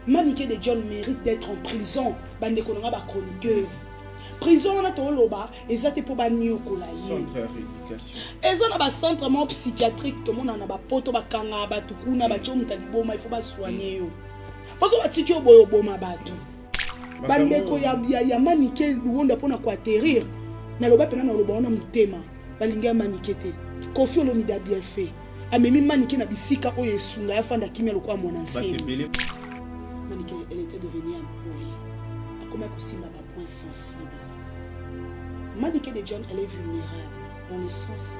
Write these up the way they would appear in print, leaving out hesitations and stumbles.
Maniké de John mérite d'être en prison. Bande kononga ba chroniqueuse. Prison na to loba ezate po ba nyokola ye. Centre à rééducation. Ezana ba centre mo psychiatrique to mona na ba poto ba kanga ba tukuna ba chomu taliboma il faut ba soigner yo. Parce que batiki oboyo boma bato. Bande ko ya maniké luonda pona ko atterrir. Na loba pena na loba ona mutema. Balinga maniké te. Kofi Olomide bien fait. Amemi maniké na bisika oyo esunga ya fanda kimia lokwa mona nsemi. Maniké, elle était devenue impolie. A comment aussi ma point sensible. Maniké de John, elle est vulnérable dans le sens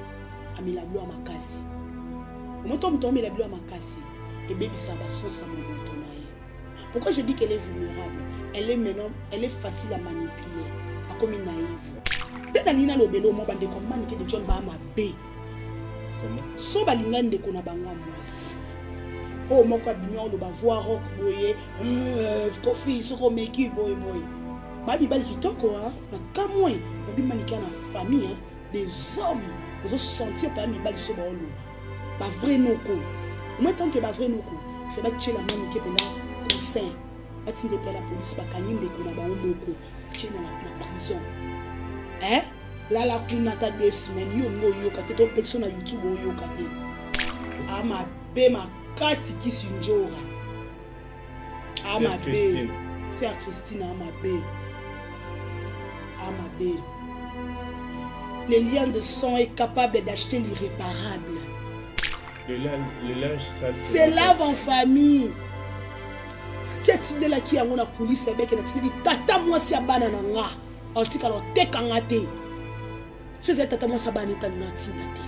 à milablo à makasi. Au moment où on milablo à makasi, et baby ça va son ça mon pourquoi je dis qu'elle est vulnérable? Elle est maintenant, elle est facile à manipuler, à comme une naïve. Pénalina lobelo mo bande comme Maniké de John ba ma bé. Comment? So balinga ndeko na bangwa mwasi. Oh moko abimyo lo ba voir rock boye kofi soko meki boy babi bali kitoko hein na kamwe babi Maniké na famille hein des hommes vous sentir pas mi bali so ba lo ba vrai noko moi tant que ba vrai noko c'est ba tchela Maniké pena conseil ba tinde pe la police ba kaninde ko na ba moko tchela na prison hein la kuna ta 2 semaines yo ngo yo kate to personne na YouTube yo kate ama be ma kasi kisinjora Christine. C'est à Christine Amabé. Le lien de sang est capable d'acheter l'irréparable. Le linge sale, c'est lave en famille. Tiens, de la qui a mon coulisse avec la tine dit tata moi si abana nga. Antika lo tekangate. C'est tata moi sabani tanati nate.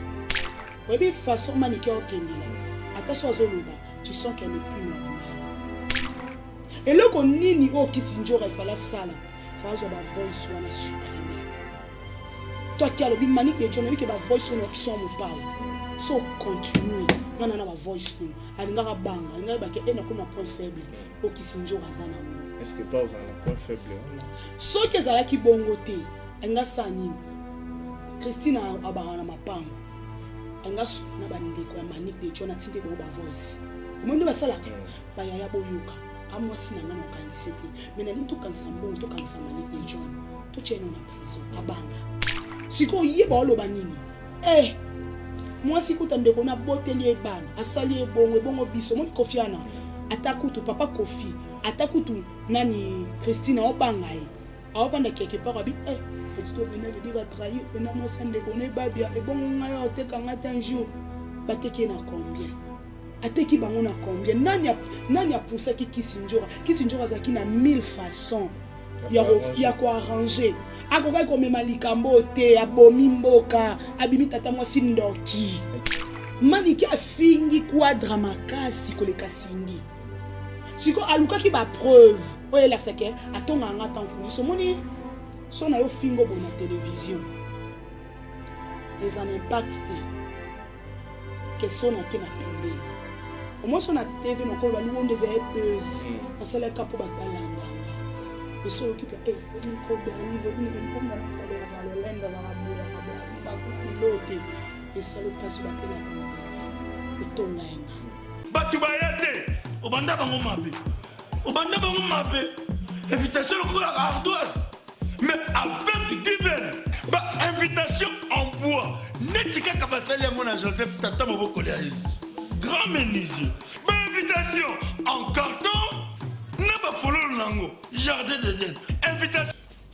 Oui, bien façon Maniké okendela. Attention Zoloba, tu sens qu'elle n'est plus normale. Et là qu'on nini au kisinjora il fallait ça là. Il fallait que voix soit la supprimer. Toi qui as le big Maniké de John, que ma voix soit qui soit mon parle. So continue. Non non ma voix nous. Alingara bang, alingara ba ke ena ko na point faible. Au kisinjora zana. Est-ce que pas aux un point faible? So que zala ki bongote. Enga sani. Christine abara na mapamba. Enga na bandeko ya Maniké de John atinde ba voice. Monde basalaka ba ya boyoka. Amo sina ngana okandisete. Mais na tout kanisa mbongo to kanisa Maniké de John. To cheno na prison abanga. Siko yeba oloba nini? Moi si kuta ndeko na boteli ebana, asali ebongo biso moni kofiana. Atakutu papa Kofi, atakutu nani Christine obanga e. Awapanda quelque part abi petit to bena veut dire trahir, bena moi sande koné babia e bongo ngayo oteka ngata un jour. Bateke na combien? Ateki bango na combien? Nani a poussé Kisinjora zaki na 1000 façons. Ya ko arranger. Akoka ko mema likambo te abomi mboka abimi tata mwasi ndoki. Maniké afingi quadra makasi koleka singi. Siko aluka ki ba preuve. Oye la sake atonga ngata pour moni so na yo fingo bona télévision. Les en impact que son na ke na pembeni. Au moins son a TV no ko ba lu onde za buzz. Asala kapo ba balanda. Et ceux qui peuvent et ça le passe la invitation mais avec divers invitation en bois netika kabasali mon Joseph tata moboko grand menuisier invitation en carton.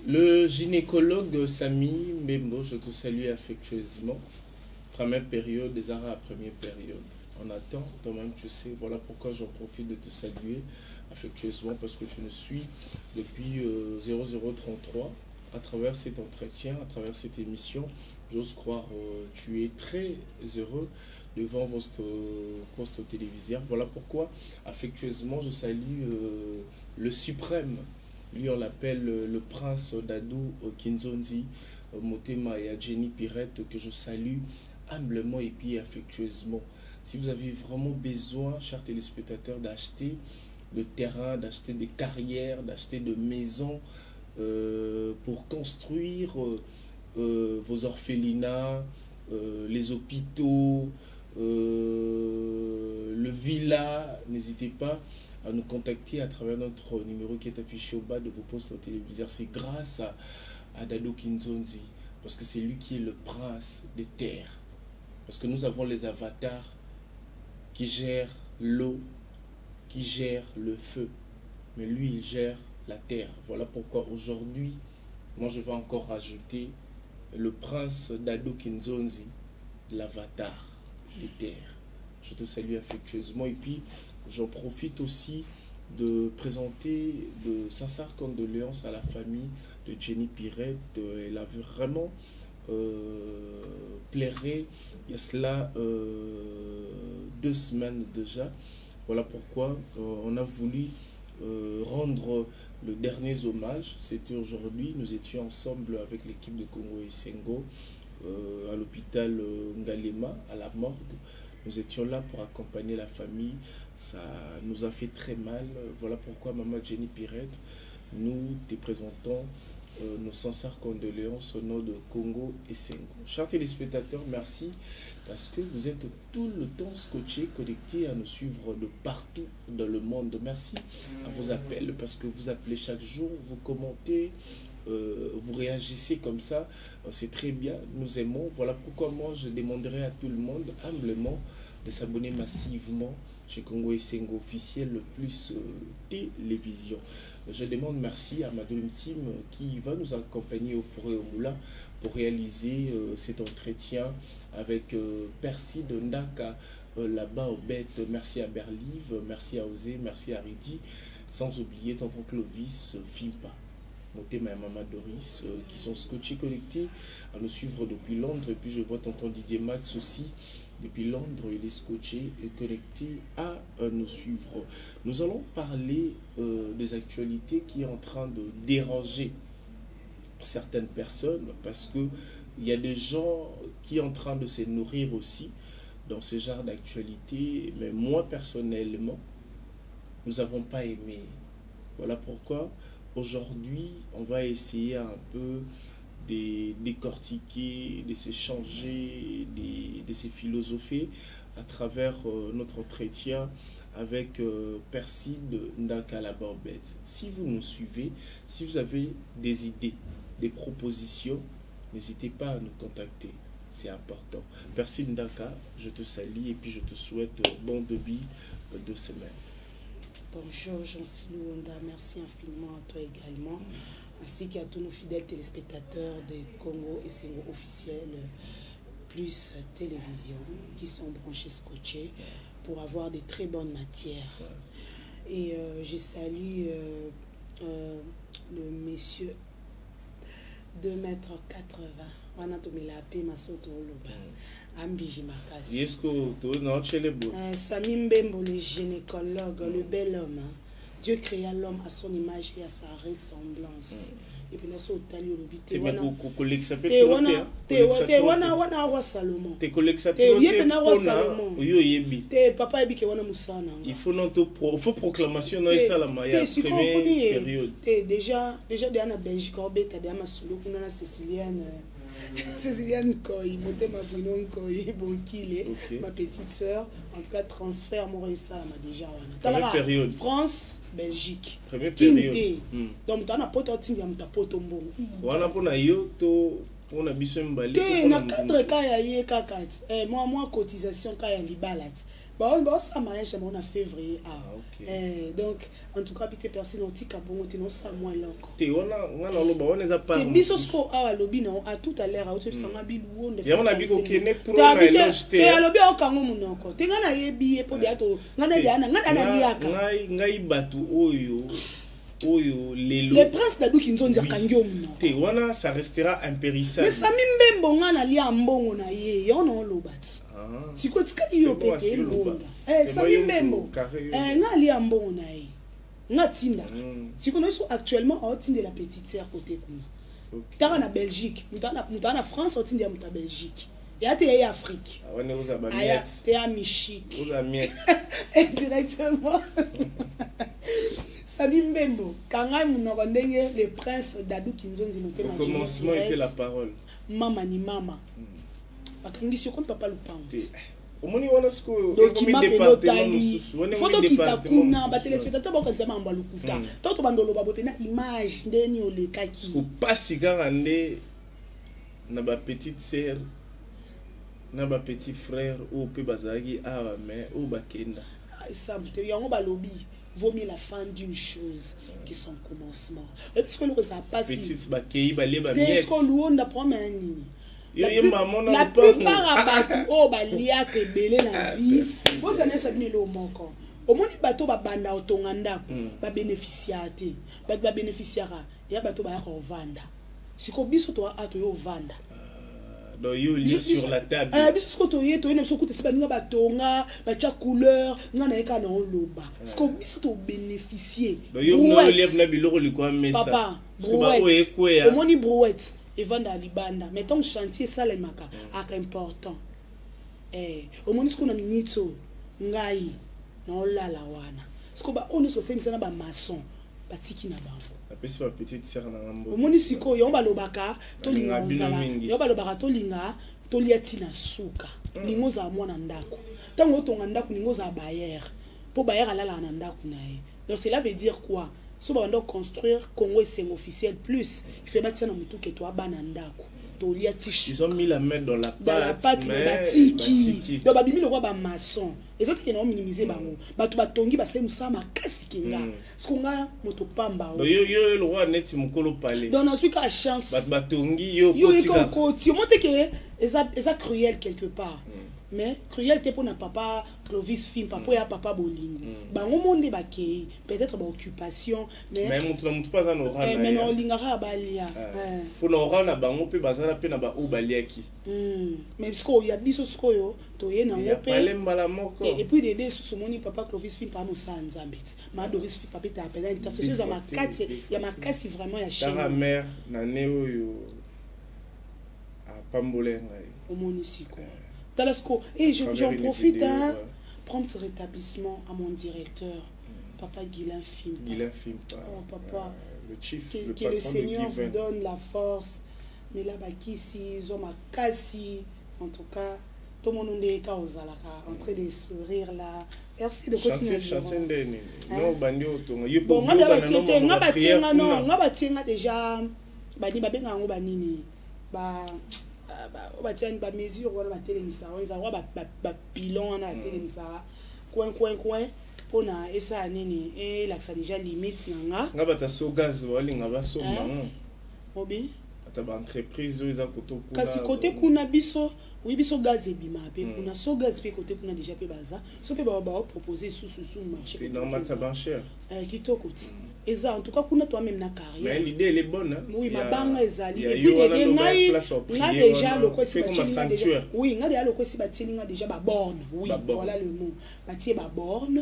Le gynécologue Samy Mbembo, je te salue affectueusement. Première période, des arrêts à première période. On attend, toi-même tu sais, voilà pourquoi j'en profite de te saluer affectueusement parce que je me suis depuis 0033 à travers cet entretien, à travers cette émission. J'ose croire tu es très heureux devant votre poste télévisien. Voilà pourquoi, affectueusement, je salue le suprême. Lui, on l'appelle le prince d'Adou Kinzonzi, Motema et Jenny Pirette, que je salue humblement et puis affectueusement. Si vous avez vraiment besoin, chers téléspectateurs, d'acheter de terrain, d'acheter des carrières, d'acheter de maisons pour construire vos orphelinats, les hôpitaux, le villa, n'hésitez pas à nous contacter à travers notre numéro qui est affiché au bas de vos postes téléviseurs. C'est grâce à Dadou Kinzonzi, parce que c'est lui qui est le prince des terres. Parce que nous avons les avatars qui gèrent l'eau, qui gèrent le feu, mais lui il gère la terre. Voilà pourquoi aujourd'hui, moi je vais encore rajouter le prince Dadou Kinzonzi, l'avatar des terres. Je te salue affectueusement et puis j'en profite aussi de présenter de sincères condoléances à la famille de Jenny Pirette. Elle avait vraiment pleuré il y a cela 2 semaines déjà. Voilà pourquoi on a voulu rendre le dernier hommage. C'était aujourd'hui, nous étions ensemble avec l'équipe de Congo Esengo à l'hôpital Ngalema, à la morgue. Nous étions là pour accompagner la famille. Ça nous a fait très mal. Voilà pourquoi, maman Jenny Pirette, nous te présentons nos sincères condoléances au nom de Congo Esengo. Chers téléspectateurs, merci parce que vous êtes tout le temps scotchés, connectés à nous suivre de partout dans le monde. Merci à vos appels parce que vous appelez chaque jour, vous commentez, vous réagissez comme ça. C'est très bien, nous aimons. Voilà pourquoi moi je demanderai à tout le monde humblement de s'abonner massivement chez Congo Esengo officiel le plus télévision. Je demande merci à ma Dream Team qui va nous accompagner au Forêt au Moulin pour réaliser cet entretien avec Percy de Ndaka là-bas au Bête. Merci à Berlive, merci à Osé, merci à Ridi, sans oublier Tonton Clovis, Fimpa, Motema et Maman Doris qui sont scotchés connectés à nous suivre depuis Londres. Et puis je vois Tonton Didier Max aussi. Depuis Londres, il est scotché et connecté à nous suivre. Nous allons parler des actualités qui est en train de déranger certaines personnes parce que il y a des gens qui sont en train de se nourrir aussi dans ce genre d'actualité. Mais moi, personnellement, nous n'avons pas aimé. Voilà pourquoi aujourd'hui, on va essayer un peu de décortiquer, de s'échanger, de se philosopher à travers notre entretien avec Percy de Ndaka Labarbet. Si vous nous suivez, si vous avez des idées, des propositions, n'hésitez pas à nous contacter. C'est important. Percy Ndaka, je te salue et puis je te souhaite bon début de semaine. Bonjour Jean-Cy Luonda, merci infiniment à toi également, ainsi qu'à tous nos fidèles téléspectateurs de Congo Esengo officiel plus télévision qui sont branchés scotchés pour avoir des très bonnes matières. Et je salue le monsieur 2,80 m. Sami Mbembo, le gynécologue, le bel homme. Dieu créa l'homme à son image et à sa ressemblance. Et puis là, c'est au talio le bité. Papa il faut proclamation dans ça la première période. Déjà en Belgique, on a Cécilienne. Cécilienne Koy, ma petite soeur, en tout cas transfert Maurice déjà. Première période. France, Belgique. Première période. Donc tu as poto tinga mtapoto mbongo. Wana pona yo to pona biso mbali. Na cadre kaya ye kakati. Moi cotisation kaya libalat. Bon ça mariage en février donc en tout cas pité personne otika bongo te no ça moins loko. Te wana loba wana za pas. Biso sko a lobi na à tout à l'heure auto bisanga bilu wonde. Ya wana biko kene trop na eloge te. Te lobi o kango munoko. Te ngana yebi e po de ato ngana de ana ngana liaka. Ngai batu oyo lelo. Le prince Dadou Kinzonzi akangio munoko. Te wana ça restera impérissable. Mais Sami Mbembo ngana lia mbongo na ye yono lobati. Si quoi tu dis au pété Sami Mbembo nga lia mbongo na ye nga tinda si qu'on est actuellement en tinde la petite sœur côté kuna tara na Belgique mutana France au tinde ya muta Belgique et ate ya Afrique wana uza ba miette te ya michik uza miette directement Sami Mbembo kanga munoko ndenge le prince Dadou Kinzonzi motema au commencement était la parole mama ni mama. Bakangi sio comme papa Lupango. omoni wana siko document pena otali woni foto kitakuna batelespectateur bakanisa mambo ya lokuta toto bandoloba boye pena image ndeni olekaki siko pasi kaka nde na bapetite sœur na bapeti frère oyo mpe bazalaki awa mais oyo bakenda simple te yango balobi vaut mieux la fin d'une chose que son commencement et parce que le ça passe petite bakei baleba miette est-ce qu'on luonda prendre un nini la plupart à bato o balia ke belé na vie vous en êtes bien le moko au moins bato ba banda otonga ndako ba bénéficiate ba bénéficiara ya bato ba ya vanda siko biso to ato yo vanda donc yo lit sur la table biso siko to yeto ene biso kuti sibaninga batonga ba cha couleur nga na eka na loba siko biso to bénéficier donc yo no lève na biloko likwa mesa papa siko ba o ekwe au moins brouette et vanda libanda mettons chantier ça les maka ak important au moins siko na minito ngai na olala wana siko ba oni so semisa na ba maçon batiki na bango apesi ba petite sœur na ngambo omoni siko yo balobaka to linga ozala yo balobaka to linga to liati na suka lingo za mwana ndako tango tonga ndako lingo za bayer po bayer alala na ndako na ye donc cela veut dire quoi so ba ndo construire Congo est officiel plus il fait bâtir na mutu ke to abana ndako to liati ils ont mis la main dans la pâte mais batiki donc babimi le roi ba maçon et ça qui na minimiser bango bato batongi ba semusa makasi kinga sikonga moto pamba yo le roi neti mukolo palais donc na suka chance bato batongi yo koti au monte que eza cruel quelque part mais cruel te pour na papa Clovis film papa ya papa bolingo bango monde bakei peut-être ba occupation mais mutu pas en aura mais no lingara balia pour na aura na bango pe bazala pe na ba o baliaki mais parce que ya biso skoyo to ye na ngope et puis des sous moni papa Clovis film pas no sanzambet ma Doris film papa ta appelé intercession za makati ya makasi vraiment ya chez ta mère na neo yo a pambolenga au municipio Talasco et j'en profite prendre ce rétablissement à mon directeur papa Guilain Film. Oh papa le chief que le Seigneur vous donne la force mais là bakisi zoma kasi en tout cas tout le monde est en train de sourire là. Merci de continuer. Non bandi otonga yo bon nga batinga déjà bani babenga ngo banini ba batiani ba mesure wana batelemisa wenza wa ba pilon wana batelemisa coin pona esa nini laksa déjà limite nga bata so gaz walinga ba so mama obi ata ba entreprise oza koto kuna kasi côté kuna biso oui biso gaz ebima pe kuna so gaz pe côté kuna déjà pe baza so pe ba proposer sous marché c'est normal ça va cher kitoko ti eza en tout cas kuna toi même na carrière mais l'idée elle est bonne oui ma banga ezali et puis de ngai déjà le quoi si déjà oui ngai déjà le quoi si batilinga déjà ba borne oui voilà le mot batie ba borne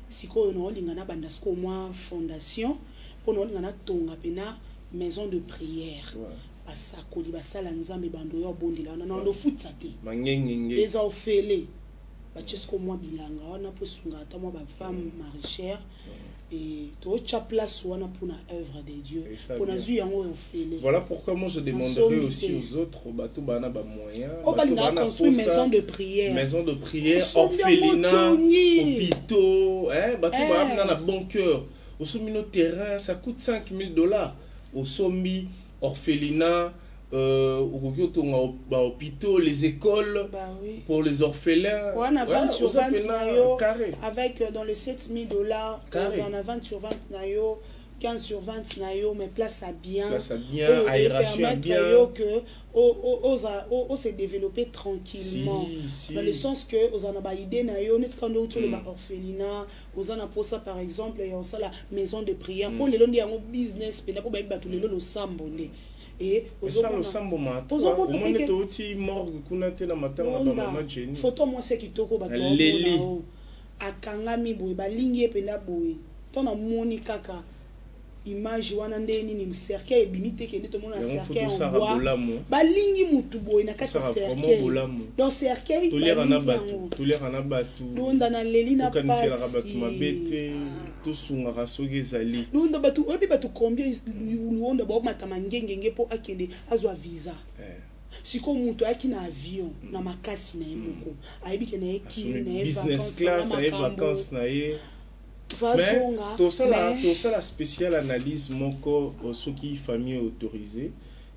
siko no lingana banda siko moi fondation pour no lingana tonga pena maison de prière basakoli basala nzambe bando yo bondila na ndo futsa te mangengenge eza ofele bachesko moi bilanga wana po sunga ta moi ba femme maraîchère et to cha place wana pour na œuvre de Dieu pour na zu yango ofele. Voilà pourquoi moi je demanderai aussi aux autres bato bana ba moyens bana construire maison de prière orphelinat hôpitaux bato bana na bon cœur au sommet terrain ça coûte $5,000 au sommet orphelinat hôpitaux, les écoles pour les orphelins. On a 20 sur 20 nayo, avec dans les $7,000, on a 20 sur 20 nayo, 15 sur 20 nayo, mais place à bien, aération bien, que on s'est développé tranquillement. Dans le sens que on a pas idée nayo, net quand on le orphelinat, on a pour ça par exemple, et on ça la maison de prière pour les londi en business, pour les battre les londi sambonde. Et ça le samboma au moins tu aussi morgue kuna te na matanga ba mama Jenny photo moi c'est kitoko ba to akangami boy balingi pena boy to na moni kaka image wana ndeni ni cercueil ebimite ke ndeto mona cercueil en bois balingi mutu boy na kati cercueil donc cercueil to lera na batu londa na leli na pasi kanisela batu mabete to sunga rasoge ezali londa batu obi batu combien londa ba matama ngengenge po akende azwa visa siko mutu ayaki na avion na makasi na ye moko ayebi ke na ye kiri na ye business class aye vacances na ye vazonga mais la spéciale analyse moko soki famille autorisée.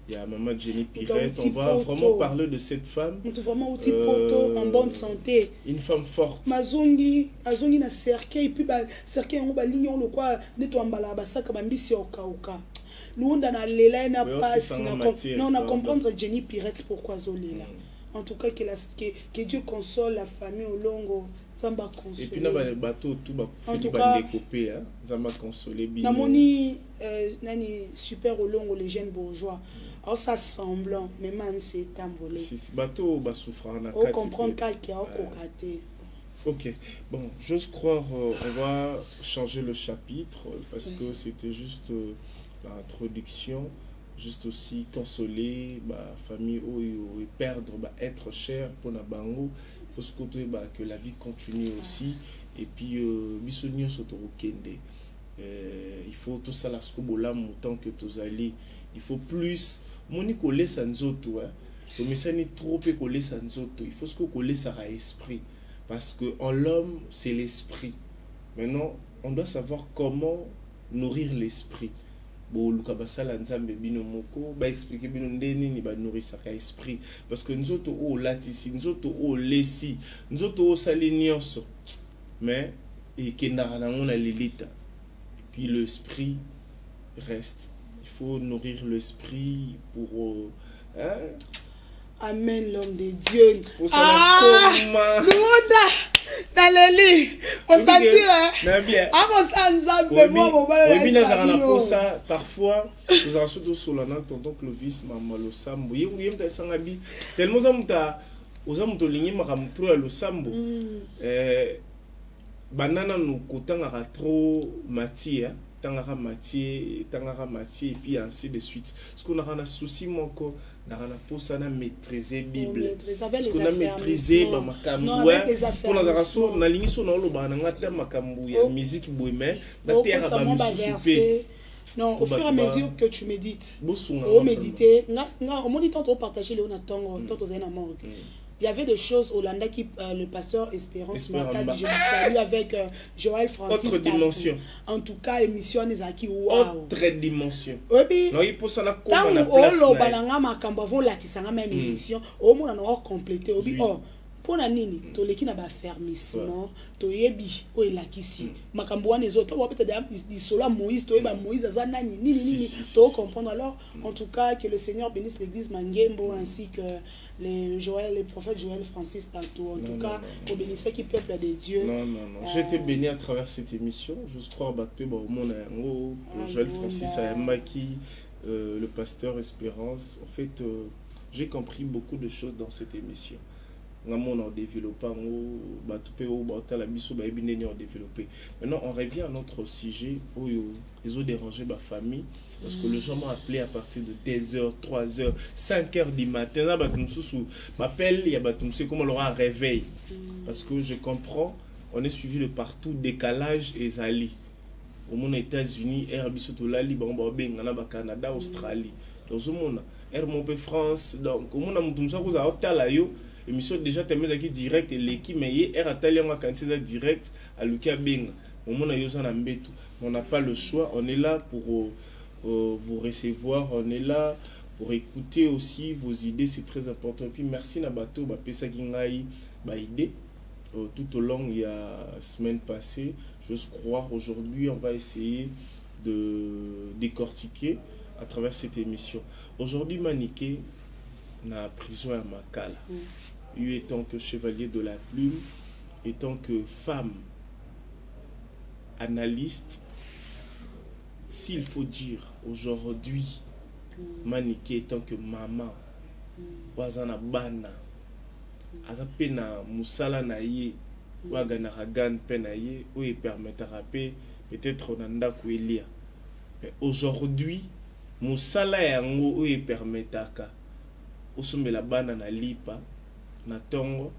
Il y a Maman Jenny Pirette. On va vraiment parler de cette femme. Vraiment outil poto en bonne santé. Une femme forte. Mazongi na cercueil puis ba cercueil on ba ligne on le quoi neto ambala ba saka ba mbisi oka. Luunda na lela na passe na on a comprendre Jenny Pirette pourquoi zo lela. En tout cas que Dieu console la famille au longo Zamba consoler. Et puis na bateau tout ba feli ba découper hein Zamba consoler bien. Na moni nani super au longo les jeunes bourgeois. Alors ça semblant mais même c'est tambolé. Si bateau ba souffrir na kati. On comprend qu'il y a kokate. OK. Bon, j'ose croire on va changer le chapitre parce que c'était juste l'introduction. Juste aussi consoler la famille et perdre être cher pour na bango il faut se côté que la vie continue aussi et puis bisonio sotorokende il faut tout ça la skobola autant que tous allez il faut plus moni coller sanzoto hein to mesani trop pe coller sanzoto il faut ce que coller ça à esprit parce que en l'homme c'est l'esprit maintenant on doit savoir comment nourrir l'esprit. Bon, luka basala nzambe bino moko ba expliquer bino ndeni ni ba nourrir sa esprit parce que nous autres o latisi nous autres o lesi nous autres o sali nyonso mais et kendara na on a l'élite et puis l'esprit reste il faut nourrir l'esprit pour hein. Amen l'homme de Dieu. Naleli osatire amosanzambe mo parfois nous avons surtout sur la note tonton Clovis mamalo sambo yem ta sangabi tellement zamuta ozamuto lingi makamtro ya losambo banana nous kotanga trop matière tangara matière et puis ainsi de suite ce qu'on a un souci moko na posa na maîtriser bible ce qu'on a maîtriser ba makambu pour na zaraso na lingiso na loba na ngata makambu ya musique boime na terre ba musique non au fur et à mesure que tu médites au méditer nga au moment tant partager le natongo tant aux enamorg il y avait des choses au Landa qui le pasteur Espérance Makadi je le salue avec Joël Francis autre dimension en tout cas émission des aki wow autre dimension non il faut ça la comme na place na balanga makambo vont la kisanga même émission au monde on a complété obi pour na nini to leki na ba fermissement to yebi o elakisi makambo wana ezoto ba peut-être di sola Moïse to yeba Moïse za nani nini to comprendre alors en tout cas que le Seigneur bénisse l'église Mangembo ainsi que les prophètes Joël Francis Tato en tout cas pour bénir qui peuple de Dieu. Non j'ai été béni à travers cette émission je crois battre au monde Joël Francis Ayamaki le pasteur Espérance en fait j'ai compris beaucoup de choses dans cette émission. Maintenant on revient à notre sujet où ils ont dérangé ma famille parce que les gens m'ont appelé à partir de 2h, 3h, 5h du matin. Là, m'appelle, il y a comment on aura un réveil parce que je comprends, on est suivi de partout, décalage et zali. Au monde États-Unis, Airbnb Lali, Canada, Australie. Dans le monde, Airbnb France, donc au monde émission déjà tellement qui direct et l'équipe mais er atalion quand c'est direct à Luka Bing au moment on n'a pas le choix on est là pour vous recevoir on est là pour écouter aussi vos idées c'est très important et puis merci Nabato ba pesa kingai ba idée tout au long il y a semaine passée j'ose croire aujourd'hui on va essayer de décortiquer à travers cette émission aujourd'hui Maniké na prison à Makala étant que chevalier de la plume, étant que femme analyste, s'il faut dire aujourd'hui, Maniké étant que maman, wazana bana, azapena musala na ye, wagana ragan penaye, ou il permettra peut-être nanda kwelia. Aujourd'hui, musala yango ou il permettra osomela bana na lipa na tongo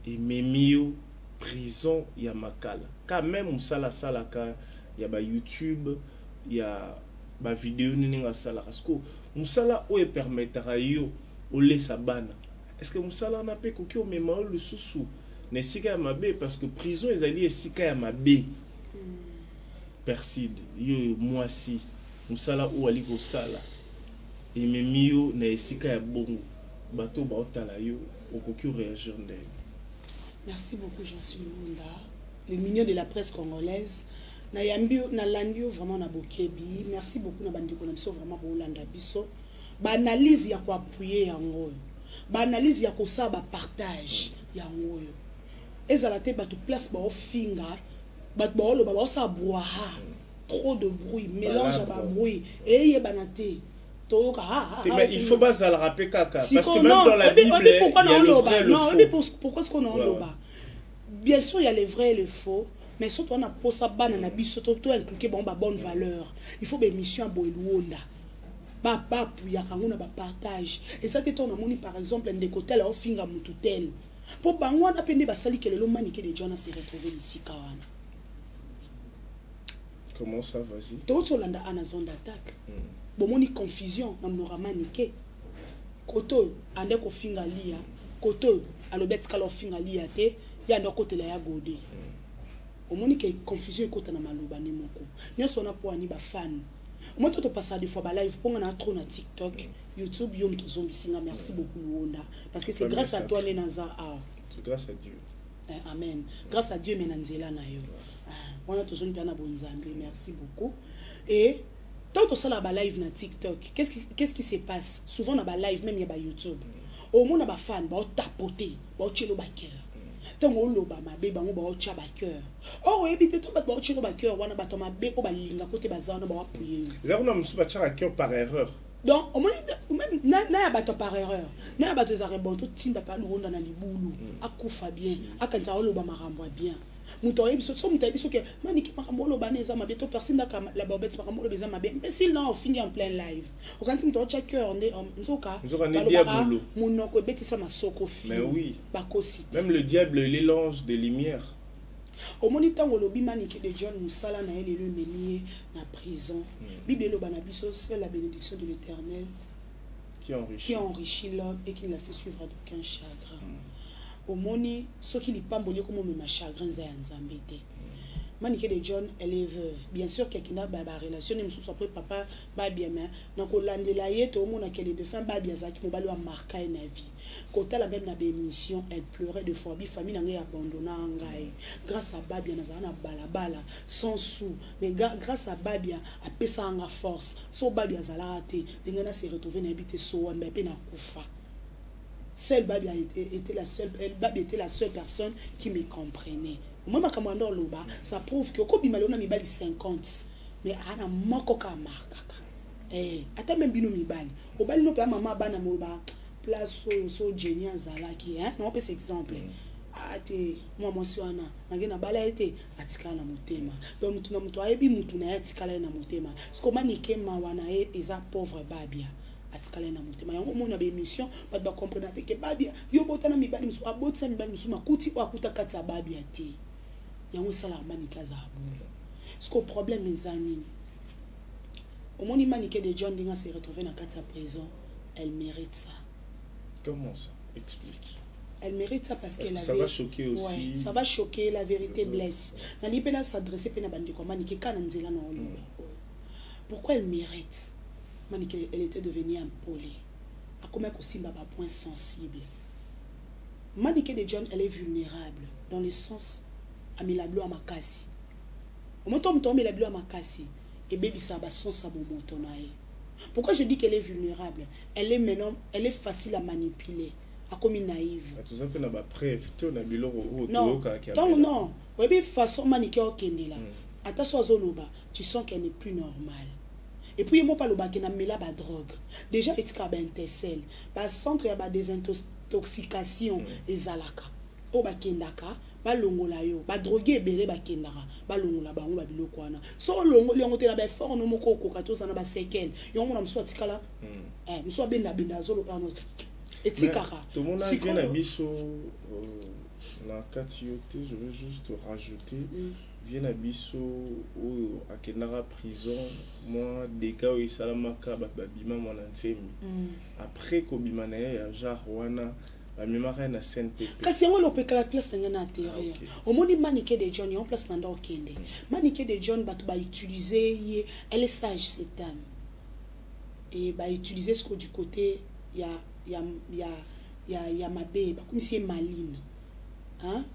et memio prison ya Makala quand même musala salaka ya ba YouTube ya ba vidéo nini nga sala parce que musala o e permettra yo olesa bana. Est-ce que musala na pe koki o mema le susu na esika ya mabe parce que prison ezali esika ya mabe. Perside yo mwasi musala o ali ko sala ememi yo na esika ya bongo bato ba otala yo okoki réagir ndenge. Merci beaucoup Jean-Sul Lunda, le mignon de la presse congolaise. Na yambio na landio vraiment na bokebi. Merci beaucoup na bandeko na biso vraiment bo landa biso. Ba analyse ya ko appuyer yango. Ba analyse ya ko sa ba partage yango. Ezala te ba to place ba ofinga, ba ba lo ba sa brouhaha. Trop de bruit, mélange à bruit et yebanate. Mais il faut pas ça le rappeler caca parce que même dans la Bible il y a le vrai et le faux. Non, pourquoi est-ce qu'on a un loba? Bien sûr il y a les vrais et les faux, mais surtout on a pour ça banana biso tout inculquer bon ba bonne valeur. Il faut des missions à boeluonda. Ba ya kanguna ba partage. Et ça t'étonne on moni par exemple un des côtés là au finga mututel. Pour bango na pende ba sali que le manique de John s'est retrouvé ici kawana. Comment ça, vas-y? Tout sur l'anda en zone d'attaque. Bon, mon confusion, on n'aura maniqué. Koto, ande ko finga lia. Koto, alobet kalo finga lia te. Ya ndo kote la ya gode. Au moni que confusion kote na maloba ni moko. Nyo sona po ani ba fan. Moi tout passer des fois ba live pour na trop na TikTok, YouTube yom to zombi singa. Merci beaucoup Luonda parce que c'est grâce à toi les naza a. C'est grâce à Dieu. Amen. Grâce à Dieu menanzela na yo. On a toujours une bonne. Merci beaucoup. Et tant que ça là live na TikTok, qu'est-ce qui se passe? Souvent na live même y a YouTube. Au monde na fan ba tapoter, ba chelo ba cœur. Tant on loba ma be ba ngo ba cha ba cœur. Oh ebite to ba chelo ba cœur wana ba to ma be ko ba linga côté bazana ba appuyer. Zero na musu ba cha cœur par erreur. Donc au moment même na ya bato par erreur. Na ya bato za rebonto tinda pa luonda na libulu. Akufa bien, akanza loba marambo bien. Mutoye biso so mutaye biso ke maniki makamolo baneza mabeto personne na la bobette makamolo beza mabe mais s'il n'a fini en plein live au quand tu me check cœur on nzoka diable munoko betisa masoko fi mais oui bakosite même le diable il est l'ange de lumière au monitant lobi maniki de John Musala na ele le menier na prison Bible lo bana biso c'est la bénédiction de l'Éternel qui enrichit l'homme et qui ne l'a fait suivre d'aucun chagrin. Au moni ce qui lui pamboli comme même chagrin za nzambe te manike de John elle est veuve bien sûr quelqu'un a ba relation même sous après papa ba bien mais na ko landela yeto au mona qu'elle est de fin ba bien za ki mobali wa marka na vie kota la même na émission elle pleurait de fois bi famille na abandonna ngai grâce à babia na za na balabala sans sou mais grâce à babia a pesa nga force so babia za la te ngana se retrouver na habiter so mbe pe na kufa. Seule Babi était la seule personne qui me comprenait. Moi, ma commandant Loba, ça prouve que quand Bimalona mi bali 50, mais ana moko ka markaka. Ata même bino mi bali. Au bali no pe mama bana moba place so génie zalaki, hein? Non, c'est exemple. Ate moi monsiona, ngena bala été atikala na motema. Donc mutu na mutu ayebi mutu na atikala na motema. Skoma nikema wana eza pauvre babia. Atikala na motema yango mona be émission pas ba comprendre que babia yo botana mibali musu abotsa mibali musu makuti o akuta kati ya babia te yango sala manika za abulu ce que problème ezani au moni manike de John Dinga se retrouver na kati ya prison elle mérite ça. Comment ça? Explique. Elle mérite ça parce qu'elle ça va choquer aussi. Ouais, ça va choquer, la vérité blesse. Na lipela s'adresser pe na bandeko manike kana nzela na oloba. Pourquoi elle mérite? Elle était devenue impolie. À combien aussi un point sensible. Manique de John, elle est vulnérable dans le sens à milablo à makasi. Au moment où on milablo à makasi et baby ça va son sabomotonae. Pourquoi je dis qu'elle est vulnérable? Elle est maintenant, elle est facile à manipuler. À comme naïve. Tout ça peut n'a pas preuve. Tu as bilo au non. Donc non. Oui, façon manique au kendela. Attention à zoloba, tu sens qu'elle n'est plus normale. Et puis moi pas le bac na mela ba drogue déjà etika ba intercell ba centre ya ba désintoxication ezalaka o ba kendaka ba longola yo ba droguer belé ba kendaka ba longola bango ba biloko wana so longo longo te na ba fort no moko ko kato sana ba séquelle yo mona mso atikala mso benda zolo ano etikaka tout le monde a bien na biso na katioté je veux juste rajouter viens à biso ou à Kenara prison, moi, des cas où il s'est babima mon ansemi. Après, Kobima na ya Jarwana, la mémoire na CNPP. Kasi yango lopeka la place na intérieur. Au moni maniqué de John, yon place nanda okende. Maniqué de John, batu ba utiliser, elle est sage cette dame. Et ba utiliser ce que du côté, y a Mabé, comme si Maline. Hein?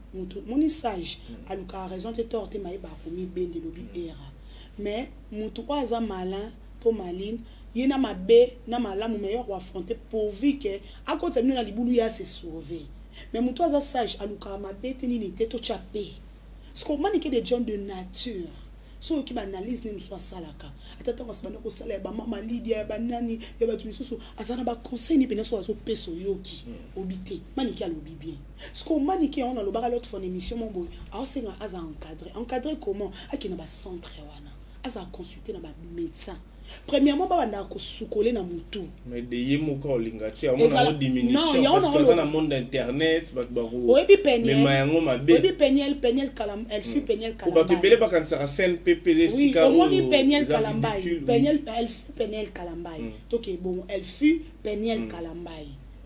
Mon sage, aluka a raison de torte ma ba komi ben de lobby era. Mais mon tout aza malin, to maline, yena Mabé na malamu meilleur ou affronter pourvu que à côté de la libulu ya se sauver. Mais mon tout aza sage, aluka Mabé tenini te to chapé. Ce qu'on manique des gens de nature. So qui analyse ne soit salaka atata ko sabana ko sala ba mama Lydia ba nani ya ba tumisusu azana ba conseil ni pena so azo peso yoki obité maniki alobi bien ce qu'on manique on a le l'autre fon émission mon boy a senga aza encadrer comment akina ba centre wana aza consulter na ba médecin. Premièrement, ba banda ko sukolé na mutu. Mais de yemo ko lingati a mon diminution parce que dans le monde internet ba ba ro. Oyebi Peniel. Mais mayango mabe. Oyebi Peniel Kalam, elle fut Peniel Kalamba. Ba tebele ba kan sera CNPP sika. Oui, on dit Peniel Kalamba. Peniel elle fut Peniel Kalamba. Donc bon, elle fut Peniel Kalamba.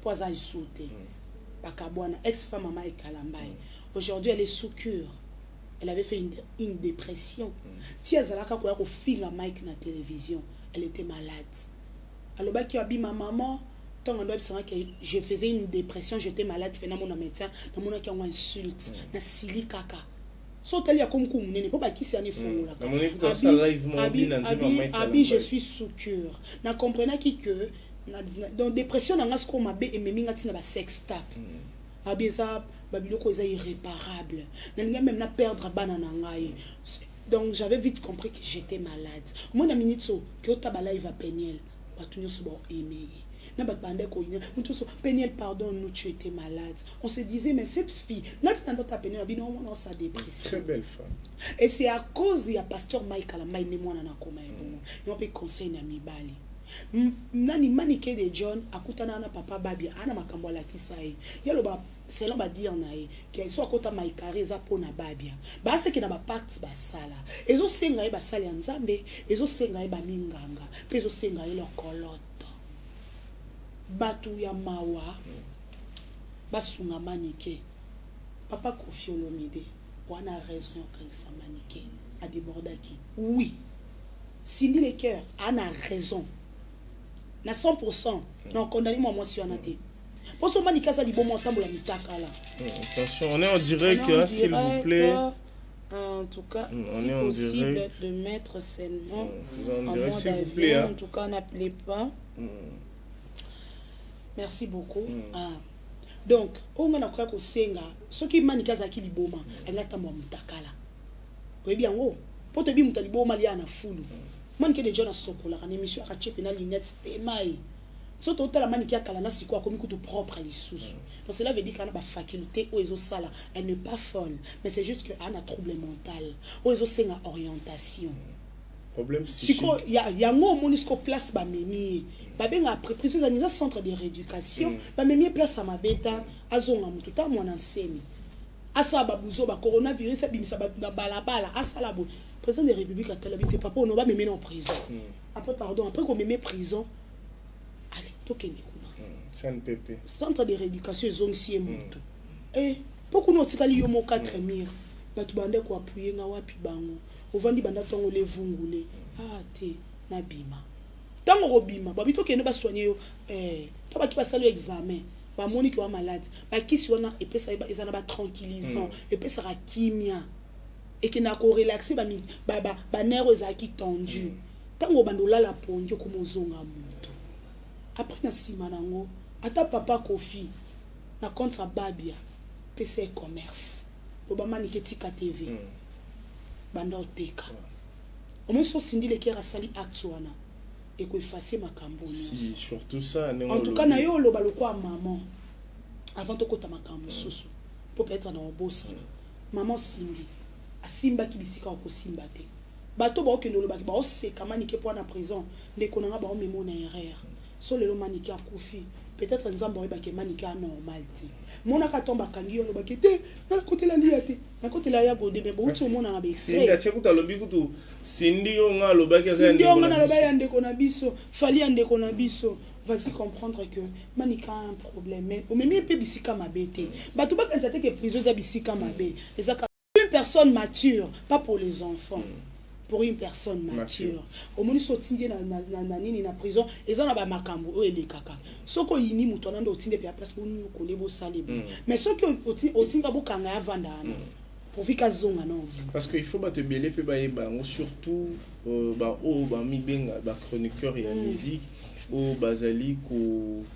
Pour ça il sauter. Ba kabwana ex-femme maman Kalamba. Aujourd'hui, elle est sous cure. Elle avait fait une dépression. Si elle a fait un mic na télévision, elle était malade. Alors, qui a dit ma maman, tant que je faisais une dépression, j'étais malade, je faisais mon médecin, je me suis insulte, na sili kaka. So tell ya comme ne peut pas qui c'est un effort là. Abi je suis sous cure. Na comprenez qui que dans dépression na ngasko mabe et memi ngati na ba sex tape. Abisa babiloko eza irréparable. Nalinga même na perdre banana ngai. Donc j'avais vite compris que j'étais malade. Moi na minute so que tabala il va Peniel. Batunyo so bo aimer. Na batbande ko ina. Mutoso Peniel pardon nous tu étais malade. On se disait mais cette fille, n'a pas ta Peniel abino on sa dépression. Très belle femme. Et c'est à cause ya pasteur Mike Kalamba ne mwana na koma ebongo. Yo pe conseil na mibali. Nani manique de John akutana na papa babia ana makambo la kisai. Yalo ba c'est là ba dire nae que soit kota maikare za pona babia ba se ke na ba pacte ba sala ezo senga e ba sala nzambe ezo senga e ba minganga pe ezo senga e lokoloto batu ya mawa basunga manike papa Kofi Olomide wana raison quand ça manike a débordaki oui Cindy le cœur a raison na 100% non condamné moi sur anaté. Attention, on est en direct, s'il vous plaît. En tout cas, si possible, de mettre seulement en mode s'il vous avion. plaît. En tout cas, n'appelez pas. Merci beaucoup. Donc, on a quoi que senga, ce qui manika zaki liboma, elle a tambo mutakala. Oui bien, oh, pour te dire mutaliboma liya na fulu. Manike de gens na sokola, en émission à chepe na linette stemai. Surtout la manikia kalana si quoi comme tout propre à l'issous. Donc cela veut dire qu'elle a une faculté ou ils sala, elle n'est pas folle, mais c'est juste qu'elle a un trouble mental ou ils ont une orientation. Problème psychique. Il y a un mot monisco place ba memi. Ba ben après prise à centre de rééducation, ba memi place à ma bêta, azonga mututa mon ensemi. Asa babuzo ba coronavirus bimisa ba balabala, asa la bo. Président de la République a tel habité papa on va me mettre en prison. Après pardon, après qu'on me met prison. Allez, tokende kuna. CNPP. Centre de rééducation zongi moto. Eh, pourquoi nous tikali yo mo 4 mire. Batu bande ko appuyer nga wapi bango. Ovandi banda tongo le vungule. Ah te na bima. Tango robima, babi tokende ba soigner yo to ba ki ba salu examen. Ba moni ki wa malade. Ba ki si wana epesa ezana ba tranquillisant, epesa ra kimia. Et qui n'a qu'à relaxer ba nerf ezaki tendu. Tango bandola la pondio comme ozonga moto. Après na sima nango, ata papa Kofi na contre babia PC commerce. Obama Niketika TV. Banda oteka. Au moins so Cindy le kera sali acte wana et ko effacer makambo nyonso. Si surtout ça en tout cas na yo loba lokwa maman avant to kota makambo susu. Pour peut-être na obosa. Maman Cindy asimba ki bisika ko simba te. Bato ba okendo lobaki ba oseka manike po na prison ndeko nanga ba o memo na erreur. So lelo manike a Kofi peut-être nzambe oyebaki manike anormal te monaka tomba kangi yo lobaki te na côté la lia te na côté la ya gode mais bouti omona na Cindy bestre atia kuta lobi kutu Cindy yo nga lobaki Cindy yo nga na loba ya ndeko na biso fali ya ndeko na biso vas-y comprendre que manika a un problème mais au même peu bisika mabe te bato bakanisa te que prison za bisika mabe ezaka une personne mature pas pour les enfants pour une personne mature au moins sotindi na nini na prison eza na ba makambo o elekaka soko yini muto na ndo otinde pe place boni ko lebo salebo mais soko otinga bokanga ya vandana pour vika zonga non parce que il faut te belé pe ba yeba surtout ba o ba mi benga ba chroniqueur et musique au bazali ko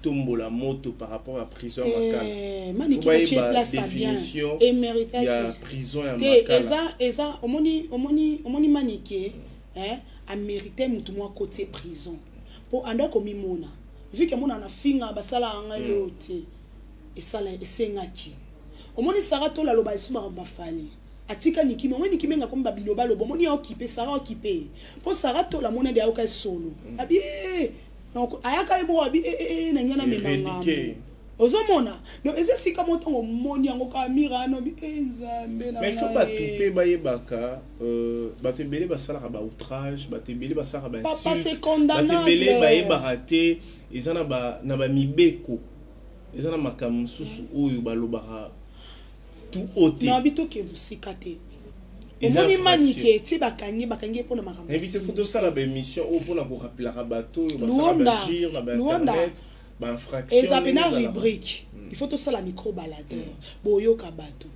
tombola moto par rapport à prison makala maniki ba chez place bien et mérite il y a prison ya makala eza omoni maniki a mérité mutu mo côté prison pour anda ko mimona vu que mona na finga basala anga lote et sala esengaki omoni sarato la loba isuma bafali atika nikime omoni nikime nga komba biloba lobo omoni occupé sara occupé pour sarato la mona de aoka solo abi donc ayaka ebo abi na nyana memanga ozomona donc eza sika motongo moni yango ka mirano bi nzambe na mais il faut pas touper bayebaka bato ebele basala ba outrage bato ebele basala ba insulte bato ebele bayebaka te eza na ba mibeko eza na makambo susu oyo balobaka tout ôté na bitoke musika te omoni manike ti bakangi pona makambo invité photo sala ba émission o pona ko rappeler bato basala ba gire na ba internet ba infraction eza pena rubrique il faut tout ça la micro baladeur boyoka bato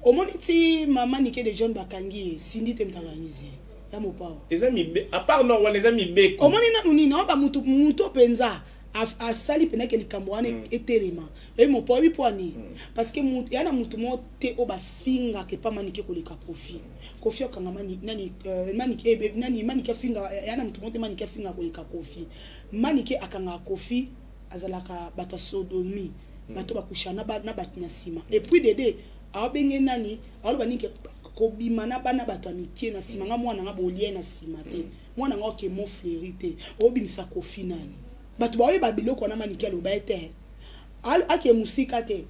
omoni ti mama nike de John bakangi Cindy te mtakangizi ya mopa eza mi à part non wana eza mi beko omoni na unina ba mutu penza a sali pena ke likambo wana etelema mo po bi poani parce que yana mutu mo te o ba finga ke pa manike ko leka kofi kofi okanga nani manike finga yana mutu mo te manike finga ko leka kofi manike akanga kofi azalaka bato sodomi bato bakushana na bato na sima et puis dede abenge nani aloba nike ko bima na bana bato amikie na sima nga mwana nga bolie na sima te mwana nga ke mo fleurité obimisa kofi nani bato baoye babiloko na maniki aloba ete ake musika te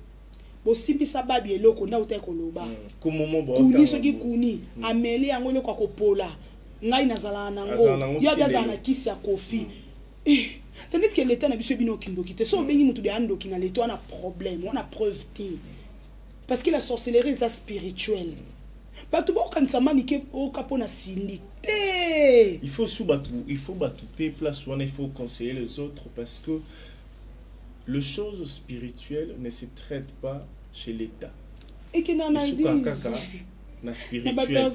bosimbisa babi eloko nda uta koloba kuni soki kuni amele yango eloko akopola ngai nazala nango yo biaza na kisi ya kofi tandis que l'état na biso bino kindoki te so bengi mutu de andoki na l'état na problème on a preuve te parce que la sorcellerie est spirituelle bato bokanisa manike okapona Cindy te il faut batouper place où il faut conseiller les autres parce que les choses spirituelles ne se traitent pas chez l'État et qui n'en a dit na spirituel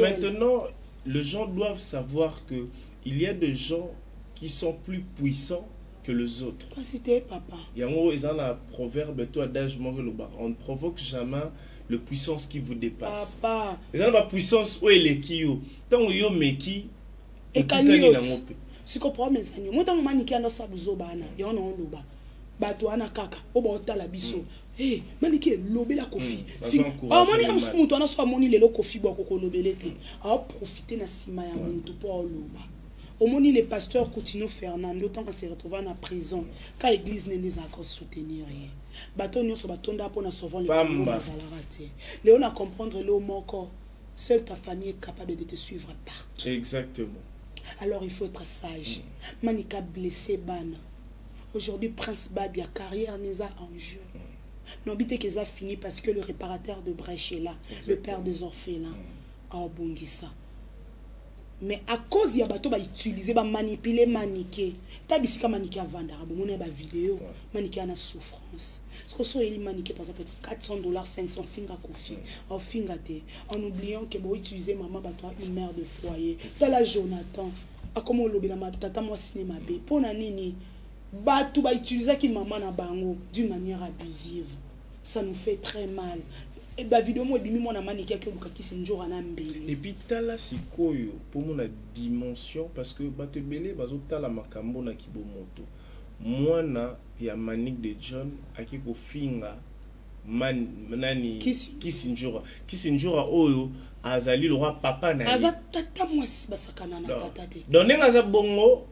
maintenant les gens doivent savoir que il y a des gens qui sont plus puissants que les autres. C'était papa. Il y a un proverbe toi d'âge on ne provoque jamais le puissance qui vous dépasse. Papa. Il y a la puissance où elle est qui yo. Tant yo meki et kanyo. Si comprends mes amis, moi tant maniki ando sabuzo bana, yo na loba. Bato ana kaka, oba otala biso. Eh, maniki lobe la kofi. Ah moni amusu mutu ana so moni lelo kofi boko ko lobelete. A profiter na sima ya mutu po loba. Au moins, les pasteurs Coutinho Fernando, tant qu'on s'est retrouvé en prison, quand l'église n'est pas encore soutenue. Baton nous sommes baton pour nous sauver les gens. Léon a comprendre le mot que seule ta famille est capable de te suivre partout. Exactement. Alors il faut être sage. Manika blessé bana. Aujourd'hui Prince Babia carrière n'est pas en jeu. N'obité qu'ils a fini parce que le réparateur de brèche est là, le père des orphelins a Bongissa. Mais à cause ya bato ba utiliser ba manipuler maniquer tabisika maniquer vendre abomona ba vidéo maniquer na souffrance ce que so eli maniquer par exemple $400 500 finga kofi en finga te en oubliant que bo utiliser maman bato une mère de foyer dans la Jonathan a comment lobela ma tata moi cinéma be pona nini bato ba utiliser ki maman na bango d'une manière abusive ça nous fait très mal. Et bah vidéo moi bimi moi na maniki ke lukaki sinjora na mbeli et puis tala sikoyo pour mon dimension parce que bato belé bazo tala makambo na kibomoto mwana ya Manique de John akiko finga nani kisinjora oyo azali le roi papa na aza tata moi basakana na tata te donc nenga za bongo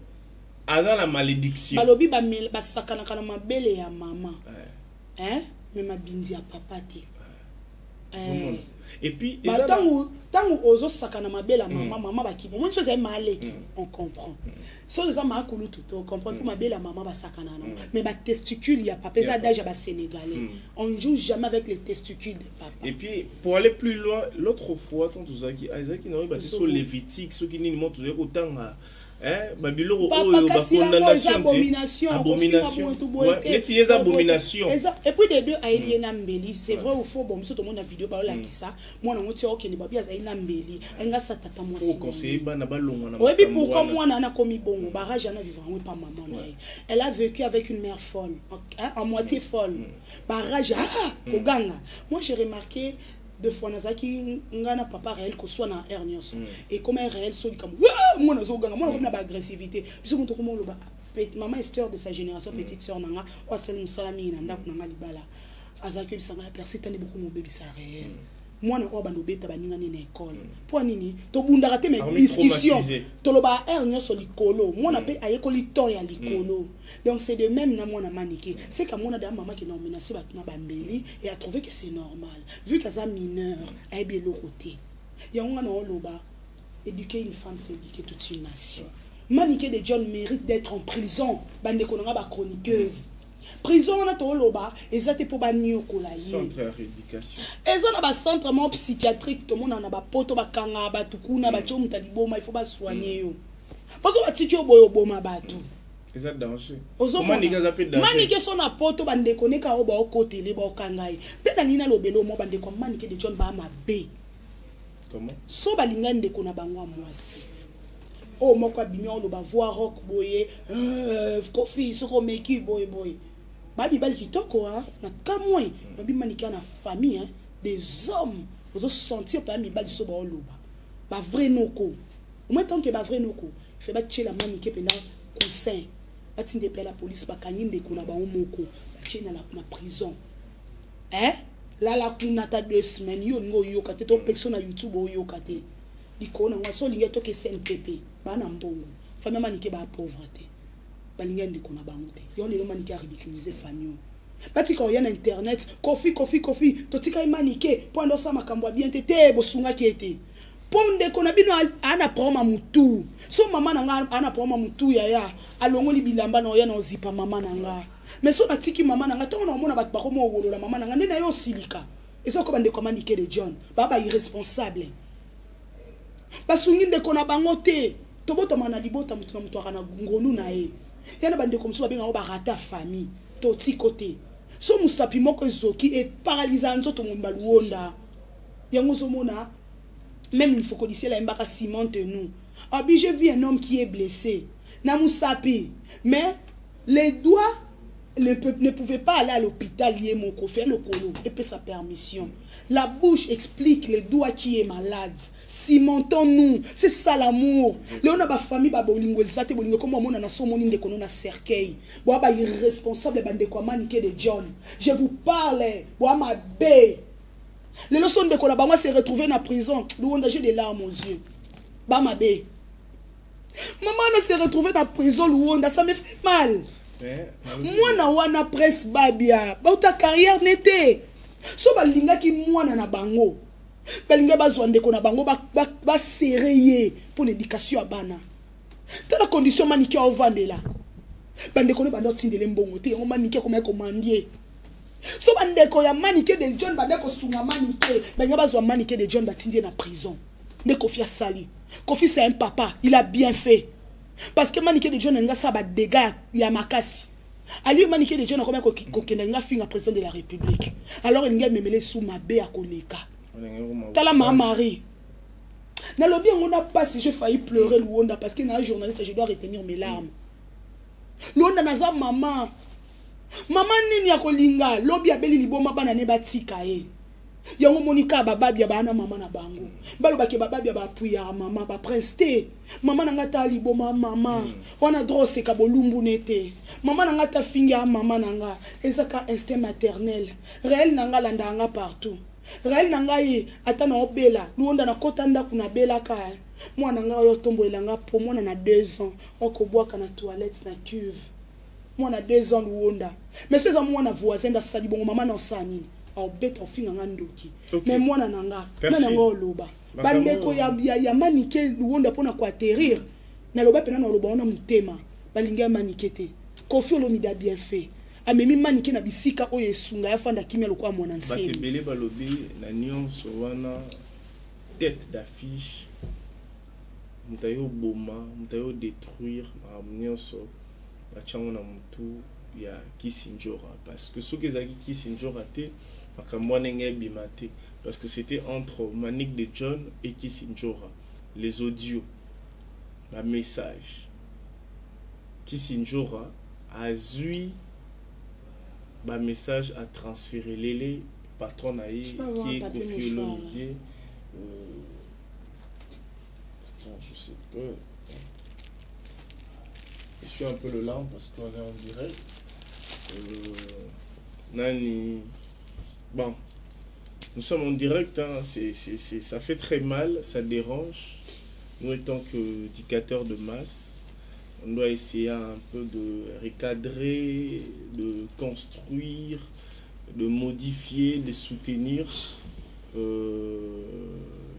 aza la malédiction balobi basakanaka na mabele ya mama hein mais mabindi ya papa te et puis tango ozo sakana mabele ya mama mama bakibo moi chose maleki on comprend so les ama akulu tout on comprend pour mabele ya mama basakana na mais ba testicule ya papa ça d'âge ba sénégalais on joue jamais avec les testicules de papa. Et puis pour aller plus loin l'autre fois tant tout ça qui Isaac qui n'aurait pas sur Lévitique ceux qui ni montre autant babilo oyo ba condamnation abomination les abominations et puis les deux aïe na mbeli c'est vrai ou faux bon tout le monde a vidéo ba la kisa moi na ngoti okende babi azaï na mbeli enga sa tata moi au conseiller bana balonga na oui puis pourquoi moi na komi bongo barrage na vivre en pas maman na elle a vécu avec une mère folle en moitié folle barrage oganga moi j'ai remarqué deux fois nazaki ngana papa réel ko soit na hernios et comme réel so comme moi nazo ganga moi na ba agressivité biso moto comme loba maman Esther de sa génération petite sœur nanga wa sel musalami na ndako nanga libala azaki bisanga persistane beaucoup mon bébé ça réel moi na ko bando beta baninga na école pour nini to bundaka te mais discussion to loba hernios likolo moi na pe ayekoli ton ya likolo donc c'est de même na moi na maniqué c'est comme moi na da maman qui na menacé batna bambeli et a trouvé que c'est normal vu qu'elle est mineur elle est bien l'autre côté ya on na loba éduquer une femme c'est éduquer toute une nation maniqué de John mérite d'être en prison bande ko nga ba chroniqueuse prison na to loba ezate pour ba nyokola ye centre de rééducation ezana ba centre mo psychiatrique to mona na ba poto ba kanga ba tukuna ba chomu taliboma il faut ba soigner yo parce que batiki oboyo boma batu eza danger manique za pe danger manique so na poto bande koneka oba okotele ba okangai pe na nina lobelo mo bande ko manique de John ba mabe comment so balinga ndeko na bango mwasi o moko abimi on ba voir rock boye kofi soko meki boye babi bali kitoko na kamwe babi manika na famille des hommes ozo sentir pa mi bali so ba oloba ba vrai noko au moins tant que ba vrai noko fait ba tchela manike pena conseil batinde pe la police ba kanyinde ko na ba moko ba tchena na prison la kuna ta 2 semaines yo ngo yo kate to personne na YouTube o yo kate dikona ngwa so linga to ke SNPP bana mbongo famille manike ba pauvreté balinga ndiko na bango te yo lelo manike a ridiculiser famille bati ko ya na internet kofi to tika manike po ndo sa makambo bien te bosunga ki ete ponde ko na bino ana proma mutu so mama nanga ana proma mutu ya alongoli bilamba na ya na zipa mama nanga mais so batiki mama nanga to na mona bat bako mo wolola mama nanga ndena yo silika eso ko bande communiquer de John baba irresponsable basungi ndeko na bango te to botama na libota mutu na mutu akana ngolu na ye yana bande comme ça benga ba rata famille to ti côté so musapi moko ezoki et paralysa nzoto momba luonda yango zo mona même il faut que d'ici là mbaka cimente nous abi j'ai vu un homme qui est blessé na musapi mais les doigts ne pouvait pas aller à l'hôpital lié mon faire le colo et puis sa permission. La bouche explique les doigts qui est malade. Cimentons-nous, c'est ça l'amour. Là on a ba famille ba bolingo zate bolingo comme on a somoni ndeko na cercueil. Bo ba irresponsable bande ko maniquer de John. Je vous parle, bo ma bé. Les leçons de ko na ba s'est retrouvé na prison, Luonda j'ai des larmes aux yeux. Ba ma bé. Maman s'est retrouvée dans prison Luonda, ça me fait mal. Mwana wana presse babia bauta carrière nete so balinga ki mwana na bango balinga bazwa ndeko na bango ba serrer pour l'éducation à bana tala condition manike ovandela bandeko ne bando tindele mbongo te ngo manike comme commandier so bandeko ya manike de John bandeko sunga manike banga bazwa manike de John batindie na prison ndeko fia sali Kofi c'est un papa il a bien fait. Parce que manique de John nga sa ba dégâts ya makasi. Ali manique de John comme ko kenda nga finga président de la République. Alors il nga memele sous ma bé à koleka. Tala ma Marie. Na lobi on n'a pas si j'ai failli pleurer Luonda parce que na journaliste je dois retenir mes larmes. Luonda naza maman. Maman nini ya kolinga lobi abeli liboma bana ne batika e. Yango monika bababi bana mama na bango balo bake bababi ba puya mama ba preste mama na ngata liboma mama wana drose ka bolumbu nete mama na ngata finga mama nanga ezaka instinct maternel réel nanga landa nga partout réel nanga yi ata na obela Luonda na kota nda kuna bela ka mwana nga oyo tombolelanga po mwana na 2 ans okobwaka na toilette na cuve mwana 2 ans luonda mais so eza mwana voisin dasali bongo mama na osala nini aobeta ofinga nga ndoki mais mwana na nga nana nga oloba bandeko ya manike luonda mpona koatterrir naloba mpena na oloba wana motema balingi ya manike te Kofi Olomide a bien fait amemi manike na bisika oyo esunga yafanda kimia lokola mwana nseli batebele balobi na nyonso wana tête d'affiche mutayo boma mutayo détruire na nyonso bachango na mutu ya Kisinjora parce que soki ezalaki Kisinjora te makambo wana ebima te parce que c'était entre Manick de John et Kisinjora les audios ba message Kisinjora a zui ba message à transférer les patron naïe qui est Kofi Olomide je sais pas. Je suis un peu le lent parce qu'on est en direct. Nani. Bon. Nous sommes en direct, hein. Ça fait très mal, ça dérange. Nous étant qu'éducateurs de masse, on doit essayer un peu de recadrer, de construire, de modifier, de soutenir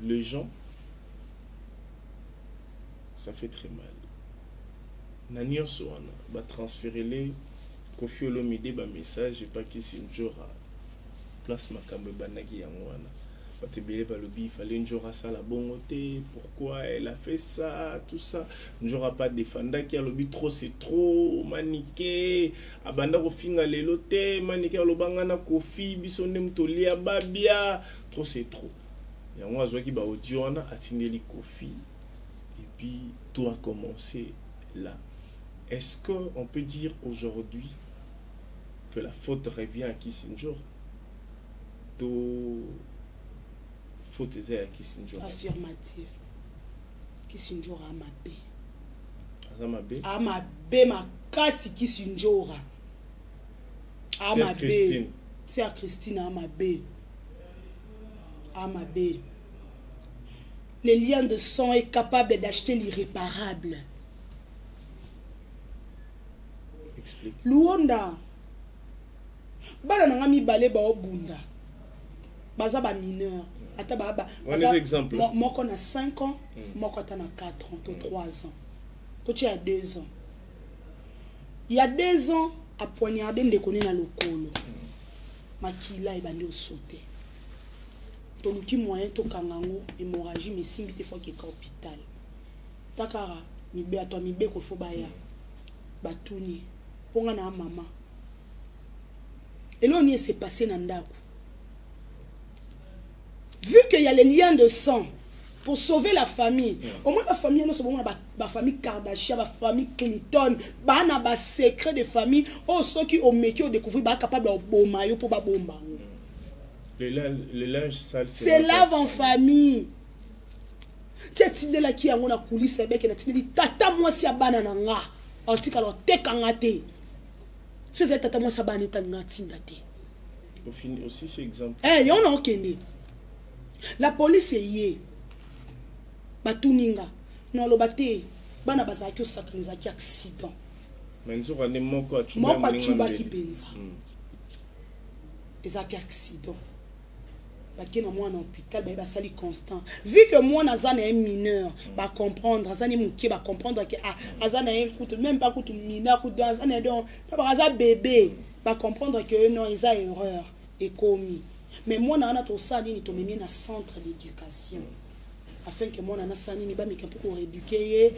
les gens. Ça fait très mal. Nani Osoana va transférer les Kofi Olomide ba message et pas Kisinjora place makambe banagi yangwana batebele balobi il fallait Njora ça la bonté pourquoi elle a fait ça tout ça Njora pas défenda qui a lobi trop c'est trop maniqué abanda ko finga lelo te maniqué lobanga na Kofi biso ndemtolia babia trop c'est trop yango azwaki ba audio wana atindeli Kofi et puis tout a commencé là. Est-ce qu'on peut dire aujourd'hui que la faute revient à Kisinjora? Tout faute est à Kisinjora. Affirmatif. Kisinjora amabe. Amabe. Amabe makasi Kisinjora. Amabe. Christine. C'est à Christine amabe. Amabe. Le lien de sang est capable d'acheter l'irréparable. Explique. Luonda. Bana nanga mibale ba obunda. Baza ba mineur. Ata ba baza exemple. Moko na 5 ans, moko ata na 4 ans, to 3 ans. To tu as 2 ans. Il y a 2 ans à poignarder ndekone na lokolo. Makila e bande sauter. To luki moyen to kangango hémorragie mais simbi te fois que hôpital. Takara mibe ato mibe ko fo baya. Batuni ponga na mama. Et là, on s'est passé dans Ndaku. Vu qu'il y a les liens de sang, pour sauver la famille, au moins la famille, nous sommes la famille Kardashian, la famille Clinton, ba secret de famille, oh, ceux qui ont métier au découvrir, ba capable de bomber pour ba bomba. Le linge sale, c'est lave en famille. Tiens, tu là qui a mon coulisse, avec la tine dit, tata moi si a banana nga, antique alors te kangate. Si vous êtes tata moi si a banana nga tindate. Aussi c'est exemple. Eh, y'en a aucun. La police est yé. Batuninga. Non, le baté. Bana bazaki au sacralisaki accident. Mais nous avons moko achuba ki penza. Ezaki accident. Baki na moi en hôpital, ba sali constant. Vu que moi nazana un mineur, ba comprendre, azani muki ba comprendre que azana écoute même pas écoute mineur, écoute azana donc ba bébé, ba comprendre que non, ils a erreur et commis. Mais moi na to sali ni to memi na centre d'éducation. Afin que moi na sali ni ba meka pour éduquer,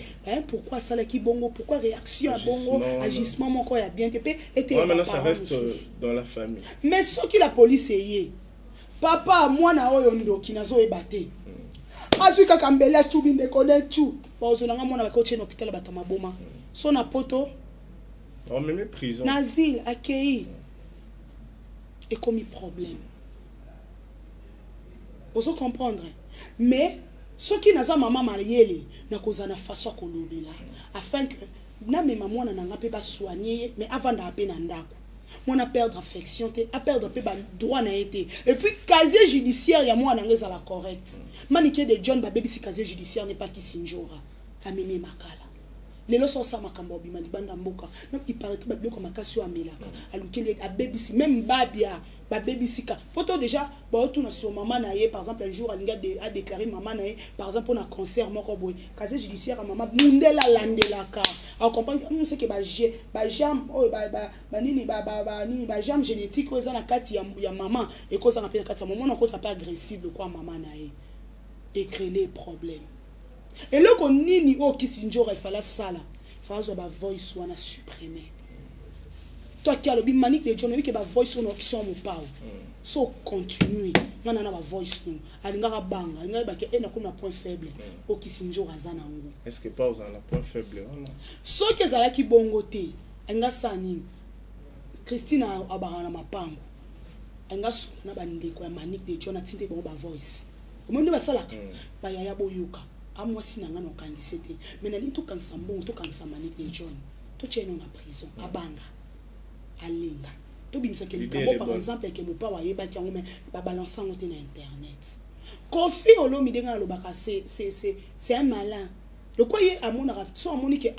pourquoi ça la ki bongo, pourquoi réaction à bongo, agissement mon corps a bien été et maintenant ça reste dans la famille. Mais ce qui la police est papa moi na oyo ndoki nazo ebate azwi kaka mbele chubi ndekone chu bazolanga mwana bakoche na hôpital batama boma so na poto on même prison na asile accueilli et comme problème oso comprendre mais ce qui naza maman mariée na kozana façon kolobela afin que na mema mwana nanga pe ba soigner mais avant d'aller na ndako Moi na perdre affection te, a perdre pe ba droit na été. Et puis casier judiciaire ya moi na ngeza la correct. Manique de John ba baby si casier judiciaire n'est pas qui sinjora. Ameme makala. Lelo so sa makambo bima libanda mboka. Donc il paraît ba biloko makasi o amelaka. Alukele a baby si même babia ba baby sika. Poto déjà ba tout na sur maman na ye par exemple un jour alinga a déclaré maman na ye par exemple pour un concert moko boy. Casier judiciaire à maman mundela landelaka. On comprend on sait que ba jam oh ba nini ba jam génétique aux na kati ya maman et cause na pena kati ya maman on cause pas agressif quoi maman na ye. Et créer les problèmes. Et là qu'on nini oh qui sinjora il fallait ça là. Il fallait ba voice wana supprimer. Toi qui a le manique de John, que ba voice on qui sont mon pao. So continuer. Ngana na ba voice no. Alingara banga, alingara ba ke na kuna point faible. Oh qui sinjora zana ngo. Est-ce que pas on a point faible non? So que zala ki bongote. Nga sani. Christine abara na mapango. Nga na ba ndeko ya manique de John atinde ba voice. Omondo ba sala ka. Ba ya boyoka. Moi si nanga no kangisete mais nali to kanisa mbongo to kanisa manique de John to cheno na prison abanga alinga to bimisa ke likambo par exemple ke mopa wa yeba ki ngome ba balancer ngote na internet Kofi olomi denga lobaka c'est un malin le quoi ye amona so amoni ke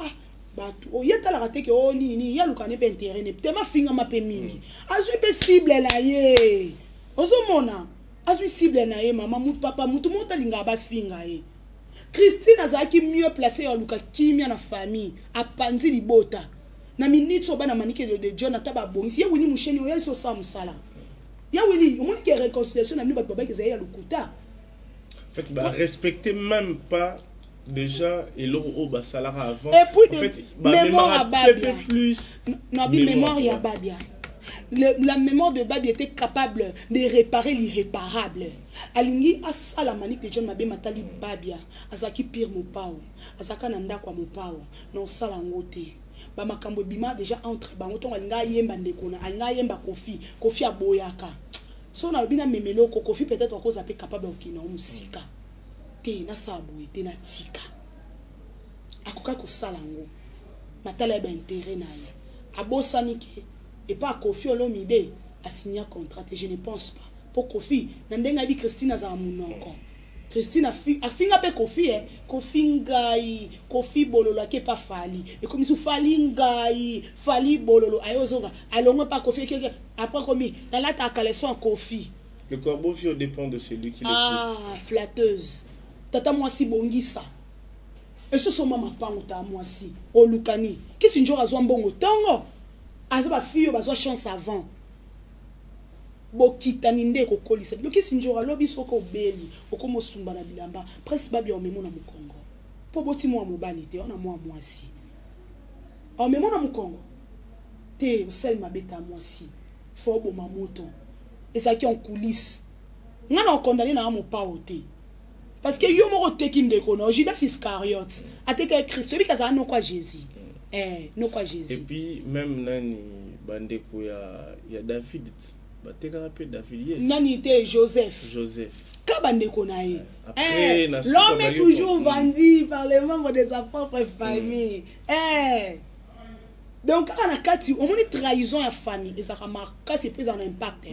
batu o yeta la rate ke o nini ya lukane pe intérêt ne tema finga ma pe mingi azui pe cible la ye ozo mona azui cible na ye mama mutu papa mutu monta linga ba finga ye Christine azaki mieux placée à Luka kimia na famille a panzi libota na minute so bana manique de John ataba bongisi ya wini musheni o ya so sa musala ya wini o moni ke réconciliation na bino baba ke za ya lukuta en fait bah respecter même pas déjà et l'eau au salara avant et puis en fait mémoire plus non mémoire ya babia. La mémoire de Babi était capable de réparer l'irréparable. Alingi asa la manique de John Mabe matali Babia, azaki pire mo pao, azaka nanda kwa mo pao, non sala ngote. Ba makambo bima déjà entre bango to alinga yemba ndekona, alinga yemba Kofi aboyaka. So na bina memelo Kofi peut-être cause ape capable okina musika. Te na sabo te na tika. Akoka ko sala ngo. Matala ba intérêt na ye. Abosani ke et pas Kofi Olomide a signé un contrat et je ne pense pas pour Kofi nandenga bi Christine za munoko Christine a finga pe Kofi Kofi ngai Kofi bololo ke pas fali et comme sou fali ngai fali bololo ayozonga alongo pas Kofi après comme dans la ta caleçon Kofi le corbeau fio dépend de celui qui l'écoute flatteuse tata moi si bongisa et ce sont mama pango ta moi si o lukani qui sinjora zo mbongo tongo azaba fille bazwa chance avant bokitani nde ko kolisa loki sinjora lobi soko beli okomo sumba na bilamba presse babi o memo na mukongo po boti mo mobali te ona mo mwasi o memo na mukongo te sel mabeta mwasi fo bo mamoto ezaki en coulisses ngana condamné na mo pa ote parce que yo mo teki ndeko na Judas Iscariote ateka Christ bi kaza no kwa Jésus no kwa Jésus. Et puis même nani bandeko ya David bateka rapé David nani te Joseph ka bandeko na ye l'homme est toujours vendu par les membres de sa propre famille donc quand on a kati on moni trahison ya famille et ça marque c'est pris en impact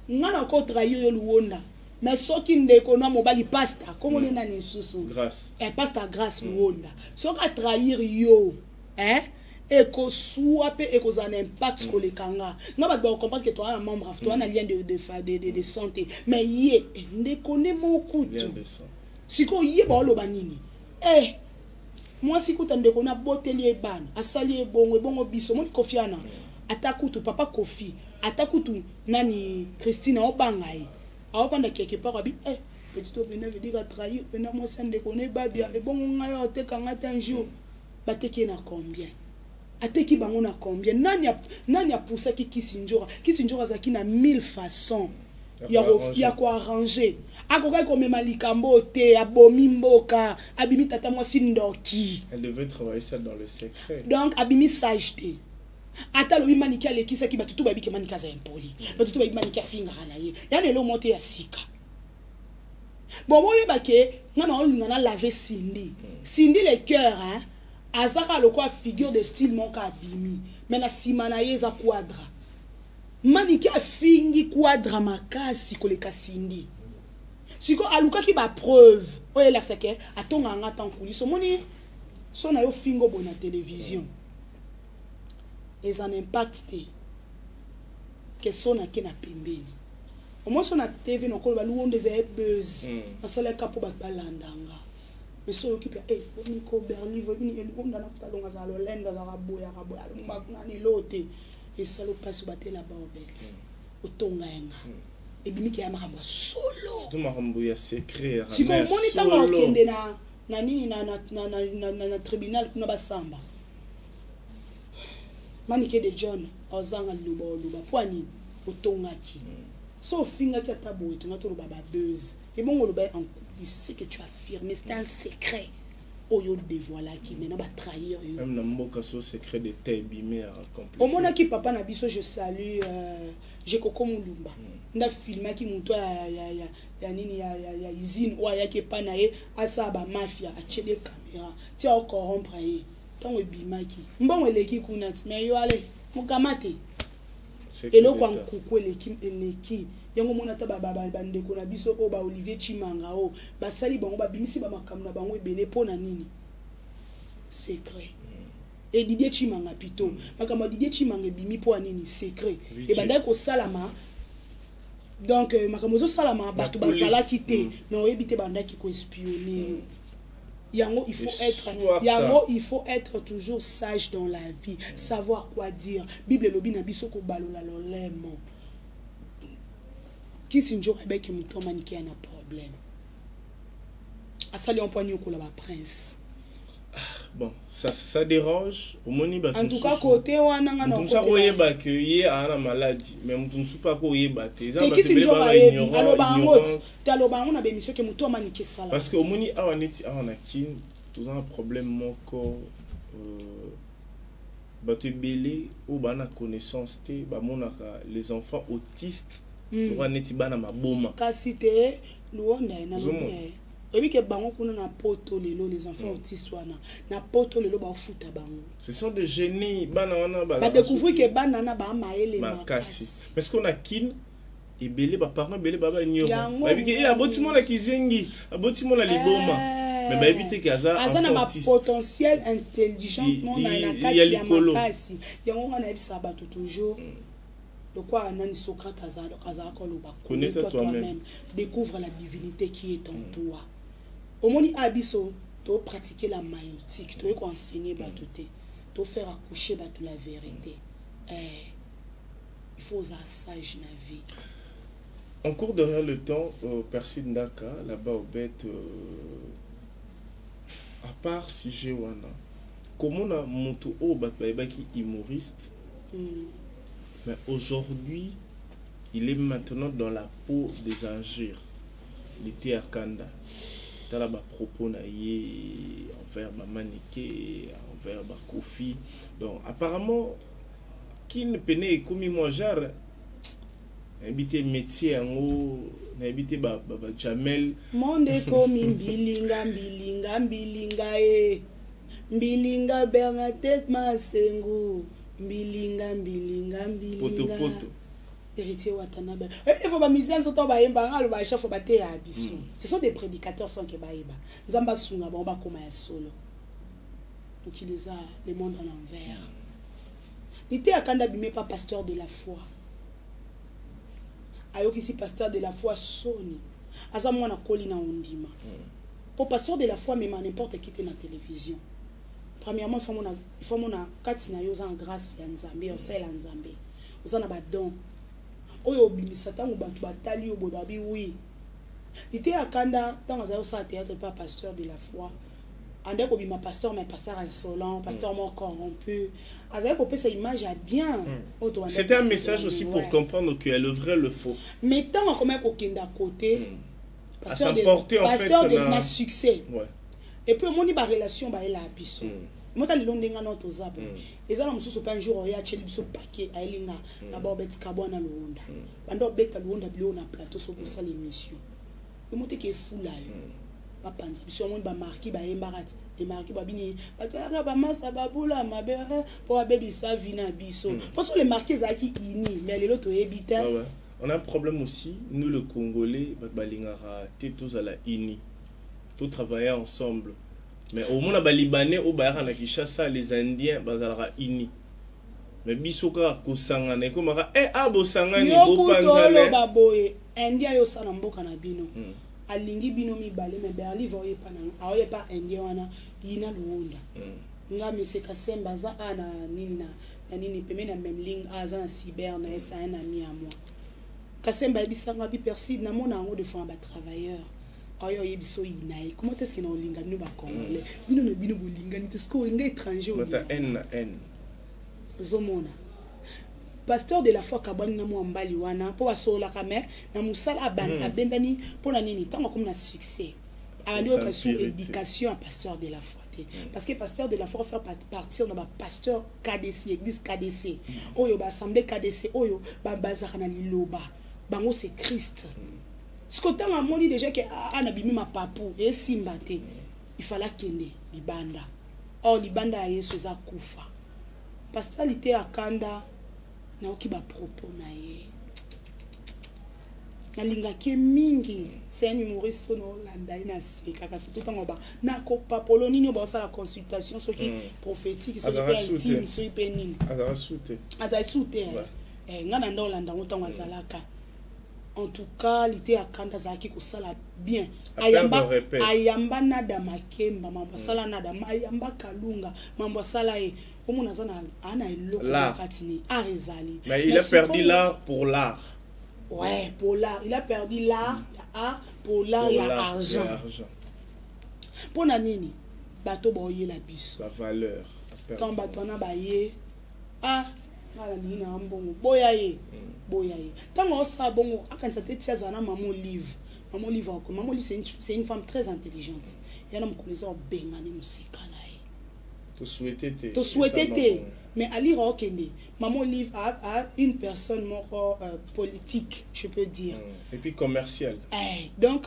ngana encore trahir yo luonda mais soki ndeko na mobali pasta comme on est nani susu grâce pasta grâce luonda soki trahir yo et que soit et que ça a un impact sur les kanga. Non, mais on comprend que toi un membre, toi un lien de santé. Mais yé, ne connaît mon coup. Si qu'on yé bon le banini. Moi si qu'on t'en déconne botelier ban, asali bon biso, mon kofiana. Atakutu papa Kofi, atakutu nani Christine au bangai. A opanda quelque part abi petit obine veut dire trahir, pena moi ça ne déconne babia et bon on a te kanga un jour. Bateki na combien? Ateki bango na combien? Nani a poussé Kisinjora zaki na 1000 façons. Ya ko arranger. Akoka ko mema likambo te abomi mboka, abimi tata moi sindoki. Elle devait travailler ça dans le secret. Donc abimi sageté. Ata lobi manika lekisa ki batutu babi ke manika za impoli. Batutu babi manika finga na ye. Ya lelo monte ya sika. Bon moi yeba ke ngana on ngana laver Cindy. Cindy le cœur azaka le quoi figure de style mon ka bimi mais na simana ye za quadra maniki afingi quadra makasi koleka Cindy siko alukaki ba preuve oyo elakisake atonganga ata nkuliso moni so na yo fingo bo na télévision eza na impact te ke so na ke na pembeni omo so na TV nokolo baluonde za buzz asalaka po balandanga mais so okipe Nico Berli vobini onda na kutalonga za lolenda za raboya mbakuna ni lote esalo passe batela ba obet otonga yenga ebimiki ya makambo solo tout makambo ya secret siko moni tanga okende na nini na tribunal kuna basamba manike de John ozanga luba poani otongaki so finga ta tabo etonga to luba ba buzz et bon luba en coulisses c'est que tu affirmes c'est un secret oyo dévoila qui maintenant va trahir yo même na mboka so secret de tebimé à complet au mona ki papa na biso je salue j'ai Koko Mulumba nda filma ki muto ya nini ya usine ou ya ke pana ye asa ba mafia a chede caméra ti a corrompre ye tango ebimaki mbongo eleki kuna mais yo ale mukamate eloko nkuku eleki yango mona ta bandeko na biso o ba Olivier Chimanga o basali bango babimisi ba makambo na bango ebele pona nini secret et Didier Chimanga pito makambo Didier Chimanga bimi po nini secret et bandai ko salama donc makambo zo salama bato bazala kité mais oyebite bandai ki ko espionner yango il faut être toujours sage dans la vie savoir quoi dire Bible lobi na biso ko balola lolemo qui sinjo avec muto maniki na problème asali on poignon ko la prince bon ça dérange au moni ba en tout cas côté wana nga na ko yeba que ye ana maladie mais mutu supa ko yeba te za ba tebele ba ignorant aloba ngot taloba ngona be mission ke muto maniki sala parce que au moni awaneti awana kin tous un problème moko bato ebele ou bana connaissance te ba monaka les enfants autistes pour neti bana maboma kasi te luonda na lobi ebi ke bango kuna na poto lelo les enfants autistes wana na poto lelo ba futa bango ce sont des génies bana wana ba découvrir que bana na ba maele makasi parce qu'on a kin ebele ba parents ebele baba ignorant ebi ke aboti mona kizengi aboti mona liboma mais ba éviter que aza na ba potentiel intelligent mona na kati ya makasi yango wana ebisa bato toujours de quoi Nani Socrate connais-toi toi-même, découvre la divinité qui est en toi. Au moins abisso, tu pratiquer la maïotique, tu enseigner batoté, tu faire accoucher batou la vérité. Il faut être sage dans la vie. En cours derrière le temps, Percy Ndaka, là-bas au bête, à part si j'ai wana, comment on a monté au bat qui humoriste. Mais aujourd'hui, il est maintenant dans la peau des injures. Il était à Kanda. Il a des propos envers Manike, envers Kofi. Donc, apparemment, qui ne penait comme moi, genre, habité métier en haut, habité Jamel. Monde comme Mbilinga, Mbilinga, Mbilinga, Mbilinga, Bernadette Masengo. Mbilinga poto héritier Watanabe il faut ba misère soto ba yemba ngalo ba chef ba te abiso ce sont des prédicateurs sans que ba yeba nzamba sunga ba ba koma ya solo donc il les a le monde à l'envers il était à Kanda bimé pas pasteur de la foi ayoki si pasteur de la foi soni aza mwana koli na ondima pour pasteur de la foi même n'importe qui était na télévision. Premièrement, il faut que katina yo za grâce ya Nzambe, o sel Nzambe. Ozana ba don. Oyo bimisata ngo bantu batali yo bobabi oui. Ité akanda tant azayo sa théâtre pas pasteur de la foi. Ande ko bima pasteur mais pasteur insolent, pasteur mort corrompu. Azayo ko pesa image à bien. C'était un message aussi pour comprendre que le vrai le faux. Mais tant comment ko kenda côté pasteur de na succès. Ouais. Et puis moni ba relation ba ela biso mota lilondenga no tozabo ezala mususu pa un jour ya cheli biso paquet aelinga na ba obet kabwana luonda bando beta luonda bio na plateau so pour ça l'émission le moté qui est fou là bapanza biso omoni bamarki bayembaka ti emarki babini batiaka bamasa babula mabe mpo babebisa vi na biso mpo so le marki ezalaki ini mais lelo toyebi te. On a un problème aussi, nous le Congolais, balingara tous à la ini, tout travailler ensemble. Mais au moins les Libanais, au Bayara na Kinshasa, les Indiens, bazalra ini. Mais bisoka kosanga na komara abo sanga ni bo panzale. Yo baboye, India yo sana mboka na bino. Alingi bino mi bale me berli voye pa na aoye pa India wana yina luonda. Nga meseka semba za ana nini na nini peme na memling aza na cyber na esa na mi à moi. Kasemba bisanga bi perside na mona ngo de fois ba travailleur. Ayo yebiso yinaï. Comment est-ce que na olinga bino ba congolais? Bino no bino bolinga ni parce que olinga étranger. Mata N. Zomona. Pasteur de la foi kabani na mo mbali wana po basola kame na musala abendani po na nini tango comme na succès. Abandi o sous éducation à pasteur de la foi. Parce que pasteur de la foi fait partir dans pasteur KDC, église KDC. Oyo ba assemblée KDC, oyo ba bazaka na liloba. Bango c'est Christ. Ce que tant a moni déjà que anabimi ma papou et simbate. Il fallait kende libanda. Or libanda a yesu za kufa. Pasteur lité akanda na oki ba propos na ye. Na linga ke mingi c'est un humoriste no landa ina se kaka surtout tango ba na ko papolo nini ba sa la consultation so qui prophétique so qui intime so qui nini azara soute ngana ndo landa ngotango azalaka. En tout cas lité akanda zaki ko sala bien ayamba nada makemba mambo sala nada ayamba kalunga mambo sala e omuna zana ana eloko katini arezali. Mais il a perdu l'art pour l'art. Ouais, pour l'art. Il a perdu l'art, il y a art, pour l'art, il y a argent. Pour nanini, bateau boye la biso. La valeur. Quand bateau na baye, ngala nina mbongo, boyaye. Tant on sa bongo, akan sa tete zana maman livre. Maman livre, c'est une femme très intelligente. Il y a un homme qui les a bengane musika nae. Tu souhaitais mais Ali Rokende, maman livre à une personne politique, je peux dire. Et puis commercial. Donc,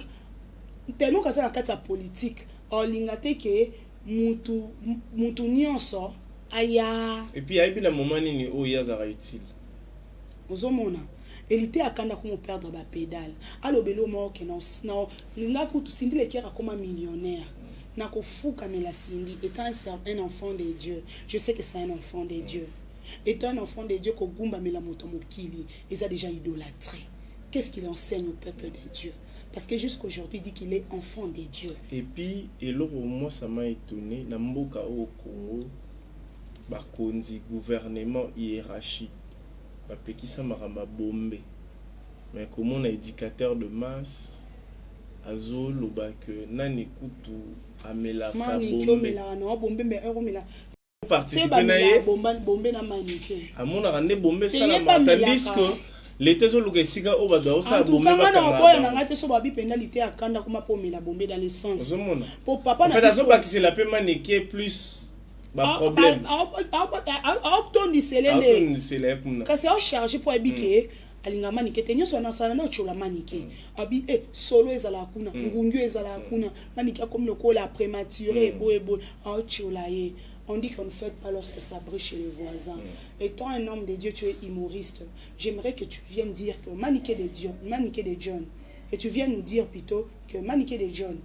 tellement que ça la carte politique, on l'ingate que mutu nyonso aya. Et puis il y a la moment ni o yazara utile. Ozomona, elle était à kanda comme perdre ba pédale. Allo belo mo que non ngaku tu sindi le kera comme un millionnaire. Nako fuka mela sindi étant un enfant de Dieu. Je sais que c'est un enfant de Dieu. Étant un enfant de Dieu ko gumba mela moto mokili, ils a déjà idolâtré. Qu'est-ce qu'il enseigne au peuple de Dieu? Parce que jusqu'aujourd'hui, il dit qu'il est enfant de Dieu. Et puis, et là, moi, ça m'a étonné, dans Mboka au Congo, bakonzi gouvernement hiérarchie, bapeki ça maramba bombe. Mais comme on a éducateur de masse, azol ou que nani kutu amela ka bombe. Participer na ye bombe na manike. Amona rande bombe ça la tandis que l'été zo luka sika o bado ça bombe ba kanga. Boya na ngate so babi pénalité akanda kuma pomela bombe dans l'essence. Pour papa na. En fait azo ba ki c'est la pe manike plus ba problème. Auton di selende. Kasi on charger pour habiter. Alinga manike te nyoso na sana na chola manike abi solo ezala kuna ngungu ezala kuna manike comme le cola prématuré ebo chola ye. On dit qu'on ne fête pas lorsque ça brille chez les voisins. Étant un homme de Dieu, tu es humoriste. J'aimerais que tu viennes dire que maniqué de John, et tu viennes nous dire plutôt que maniqué de John,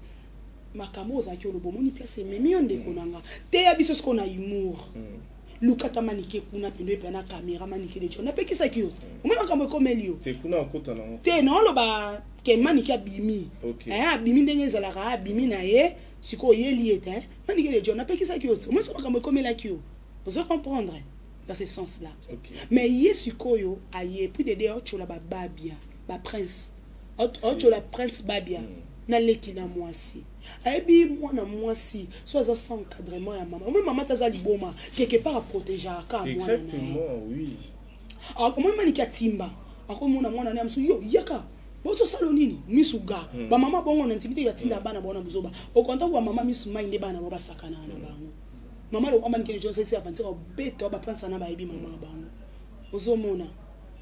makamo za kyo lobo moni place memion de konanga. Te abiso ce qu'on a humour. Lukata maniqué kuna pendo pe na caméra maniqué de John. Na pe ki sa kyo. O me makambo ko melio. Te kuna okota na. Te no lo ba ke maniqué bimi. Bimi ndenge ezalaka bimi na ye. Si ko yeli était maniqué de John na pe ki sa kyo. O me so makambo ko mela kyo. Vous comprendre dans ce sens là. Mais yesikoyo aye puis de dehors chola ba babia, ba prince. Chola prince babia. Na leki na mwasi. Ebi mwana mwasi soit ça sans encadrement ya maman. Même maman taza liboma quelque part à protéger aka mwana. Exactement, oui. Ah comment maniqué timba. Ako mwana na msu yo yaka. Boto salonini misuga. Ba mama bongo na intimité ba tinda bana bona buzoba. Au contact wa mama misu mai ndeba na ba sakana na bango. Maman le amani que les gens c'est aventure bête ba prendre ça na ba ebi maman bango. Ozomona.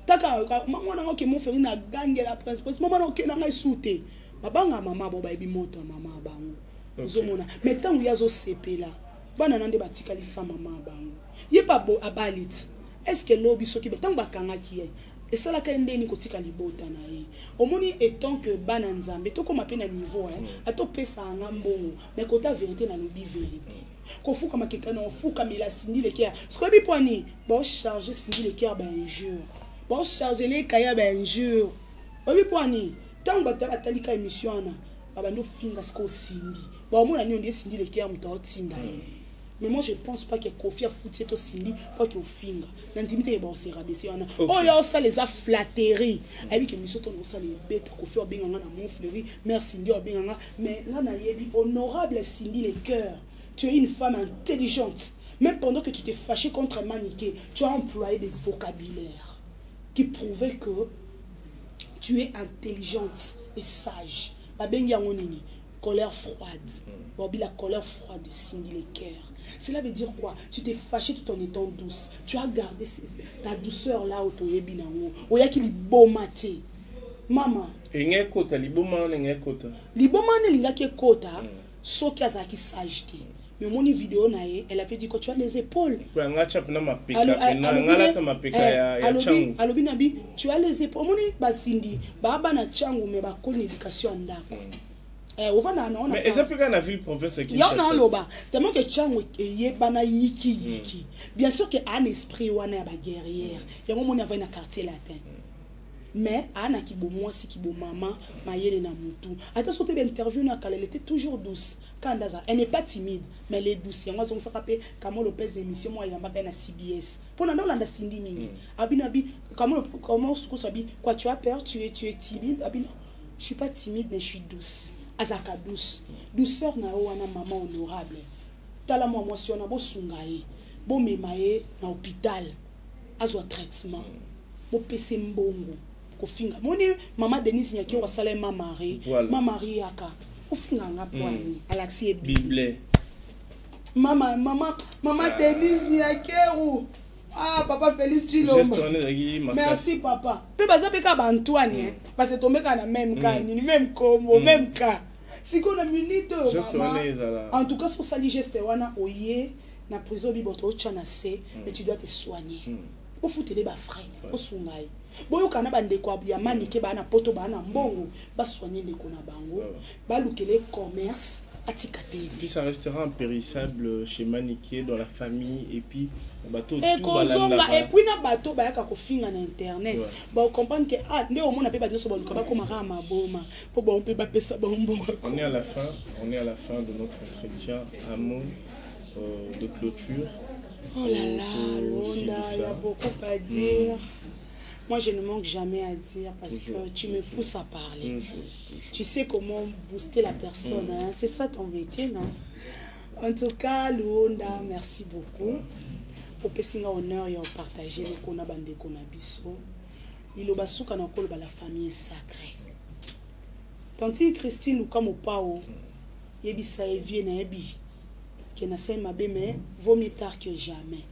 Taka maman na ke mo feri na gange la prince. Maman na ke na ngai souté. babanga mama bo bayebi moto mama bango ozomona mais tango yazo sepela bana nande batikali sa mama bango ye pa bo abalit est-ce que lobi soki tango bakanga ki ye et ça la ndeni kotika libota na ye omoni étant que bana nzambe to koma pe na niveau ato pesa nga mbongo mais kota vérité na lobi vérité ko fuka makeka na fuka mela sindi le cœur ce ko bi poani bo charger sindi le cœur ba injure bo charger les kaya ba injure obi poani tango batalika émission na babando finga sko sindi ba omona ni on sindi le cœur muta otinda ye. Mais moi je pense pas que Kofi a foutu tout Cindy pas que au finga. N'intimité est bon c'est rabaissé on a. Oh ya ça les a flatteries. Avec que monsieur ton ça les bêtes Kofi a bien na mon fleury. Merci Cindy a bien mais là na yebi honorable Cindy les cœurs. Tu es une femme intelligente. Même pendant que tu t'es fâché contre Maniké, tu as employé des vocabulaires qui prouvaient que tu es intelligente et sage. Ba benga ngonini. Colère froide. Bobby, la colère froide de Cindy les cœurs. Cela veut dire quoi? Tu t'es fâché tout en étant douce. Tu as gardé ta douceur là où tu es bien. Oya qui li bomate. Maman. Engé kota liboma ngé kota. Liboma ne linga ki kota. Soki azaki sagité. Mais mon vidéo nae, elle avait dit que tu as les épaules. Alobi nabi, tu as les épaules. Moni ba Cindy, ba na changu me ba ko éducation ndako. Mais est-ce que dans la ville province qui tellement que Tchang est bana yiki bien sûr que un esprit wana ba guerrière il y a un moment dans quartier latin mais ana ki bo moi si ki bo maman mayele na mutu ata sote be interview na kala elle était toujours douce kandaza elle n'est pas timide mais elle est douce yango on ça rappelle Kamo Lopez émission moi yamba na CBS pour na landa Cindy mingi abinabi comment ce que ça bi quoi tu as peur tu es timide abina je suis pas timide mais je suis douce. Azaka douce. Douceur na wana maman honorable. Tala mo émotion na bo sungaye. Bo memaye na hôpital. Azwa traitement. Bo pese mbongo. Ko finga. Moni maman Denise nyaki wa sala maman Marie aka. Ko finga nga poani. Alaxi Bible. Maman Denise nyaki ou. Ah, papa Félix Chilomba. Merci, papa. Puis, ça peut être Antoine, parce que tu es dans le même cas, même combo, même cas. Si on a une minute, en tout cas, si on a un geste, on a na prison, mais tu dois te soigner. Pour foutre les frais, pour soigner. Bon, on a des quoi, bien maniqué, na poto, na mbongo, ba soigner les konabango, ba louker les commerces. Puis ça restera impérissable chez Maniké dans la famille et puis bateau et puis na bateau ba ka ko finga na internet ba comprendre que nde o mona pe ba nyoso ba ko ba ko mara maboma po ba on peut ba pesa ba mbongo. On est à la fin de notre entretien à mot de clôture. Oh là là, Londa, il y a beaucoup à dire. Moi, je ne manque jamais à dire parce que tu me pousses à parler. Tu sais comment booster la personne. Hein? C'est ça ton métier, non? En tout cas, Luonda, merci beaucoup. Pour passer l'honneur et partager le qu'on a bandé qu'on a biso. Il a souka na kolo la famille sacrée. Tanti Christine Luka Mopao, yebi sa evie na yebi. Qui n'a pas ma mais vaut mieux tard que jamais.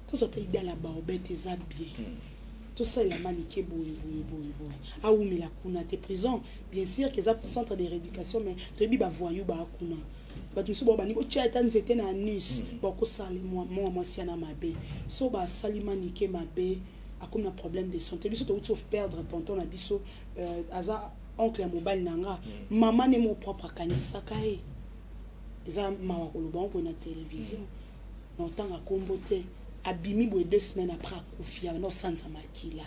Tout ça t'es dans la baobette et ça bien. Tout ça, il a maniqué, boy. Ah oui, mais la kuna, t'es prison. Bien sûr que ça centre de rééducation, mais tu es voyou, bah, kuna. Bah, tu sais, bah, ni tu as été c'était na Nice. Bah, ko sali moi, si na mabe. So, bah, sali maniqué mabe. A comme un problème de santé. Biso, tu vas perdre tonton na biso. Aza, oncle à mobile nanga. Maman n'est mon propre kanisa kae. Eza, maman koloban pour na télévision. Non, tant à comboter. Abimi boy 2 semaines après Kofia no sansa makila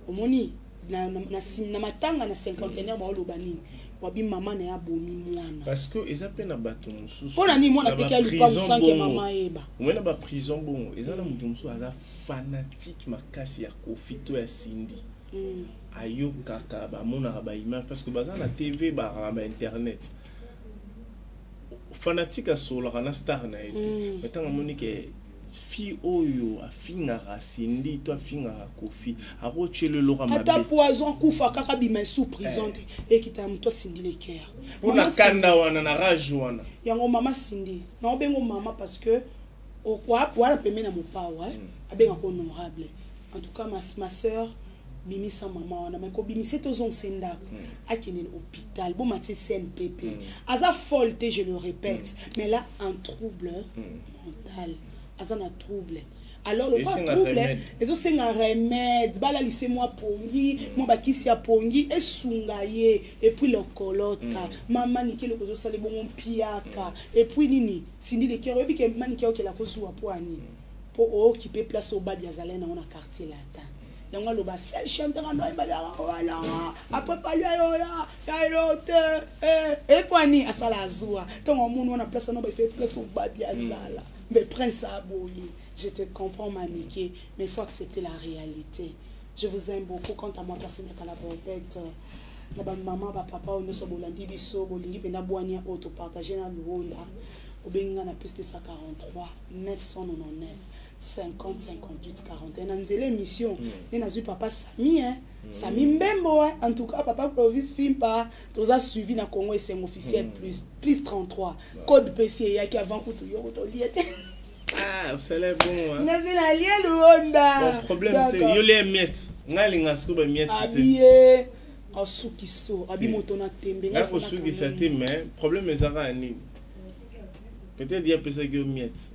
omoni na matanga na cinquantenaire ba olobani wabi maman na abomi mwana parce que ezapé na bato mususu pona ni mwana teke lipa musanke maman eba omena ba prison bon ezala mutu mususu aza fanatique makasi ya Kofi to ya Cindy ayo kaka ba mona ba image parce que baza na TV ba internet fanatique asola na star na été metanga monique fi oyo afinga Cindy to afinga Kofi arochele lora mabe ata poison kufa kaka bima sous prison et kita mto Cindy les cœur pour na kanda wana na rage wana yango mama Cindy na obengo mama parce que o kwa wala pemena mopawa abenga honorable en tout cas ma sœur bimisa mama wana mais ko bimise tozong sendako akene hôpital bon maté CMPP aza folle je le répète mais là un trouble mental aza na trouble. Alors le pas trouble les autres c'est un remède bala lycée moi pongi moi bakisi ya pongi et sungaye et puis le kolota maman niki le kozo sale bon piaka et puis nini sindi de kero bi ke maniki o ke la kozua poani pour occuper place au bas diazalé na on a quartier là ta yango lo ba seul chanteur no ba wala après pas ya elote et poani asala azua ton monde on a place no ba fait place au bas diazala. Mais prince Aboye, je te comprends Maniké, mais il faut accepter la réalité. Je vous aime beaucoup. Quant à moi, personne n'est qu'à la bobette. La maman, papa, on est sur Bolandi, Bisso, Bolingi, Pena Boigna, auto partagé dans le Rwanda. Au Benga, na plus de 143, 999, 50, 58, 41. Dans l'émission, nous avons papa Sami, Sami Mbembo, en tout cas, papa Clovis Fimpa, tous a suivi dans Congo et c'est officiel plus 33. Code PC, qui avant que tu y ah, vous savez bon. Nous avons allié le Rwanda. Le problème, c'est que les miettes. Ngalinga skuba miettes. Habillé, en soukiso, habillé motona tembe. Il faut soukisa tembe, mais problème est ça ani. Peut-être il y a plus de miettes.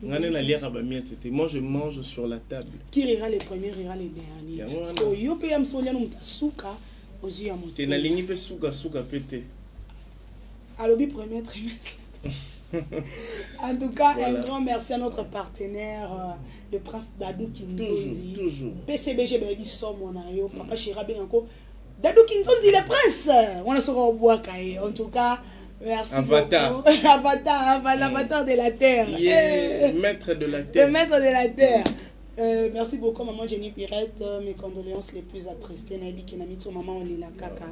Moi je mange sur la table. Qui rira les premiers, rira les derniers. Parce que yo pe yam solia no mutasuka, ozi ya moto. Te na lingi pe suka pété. Alobi premier trimestre. En tout cas, voilà. Un grand merci à notre partenaire, le prince Dadou Kinzondi. Toujours. PCBG Baby Somonayo, Papa Chirabe encore. Dadou Kinzondi le prince. On a sort au bois en tout cas. Merci Avatar. Beaucoup. L'avatar de la terre. Yeah, maître de la terre. Le maître de la terre. Merci beaucoup, maman Jenny Pirette. Mes condoléances les plus attristées. Nabi Kenamitsu, maman, on est là, caca.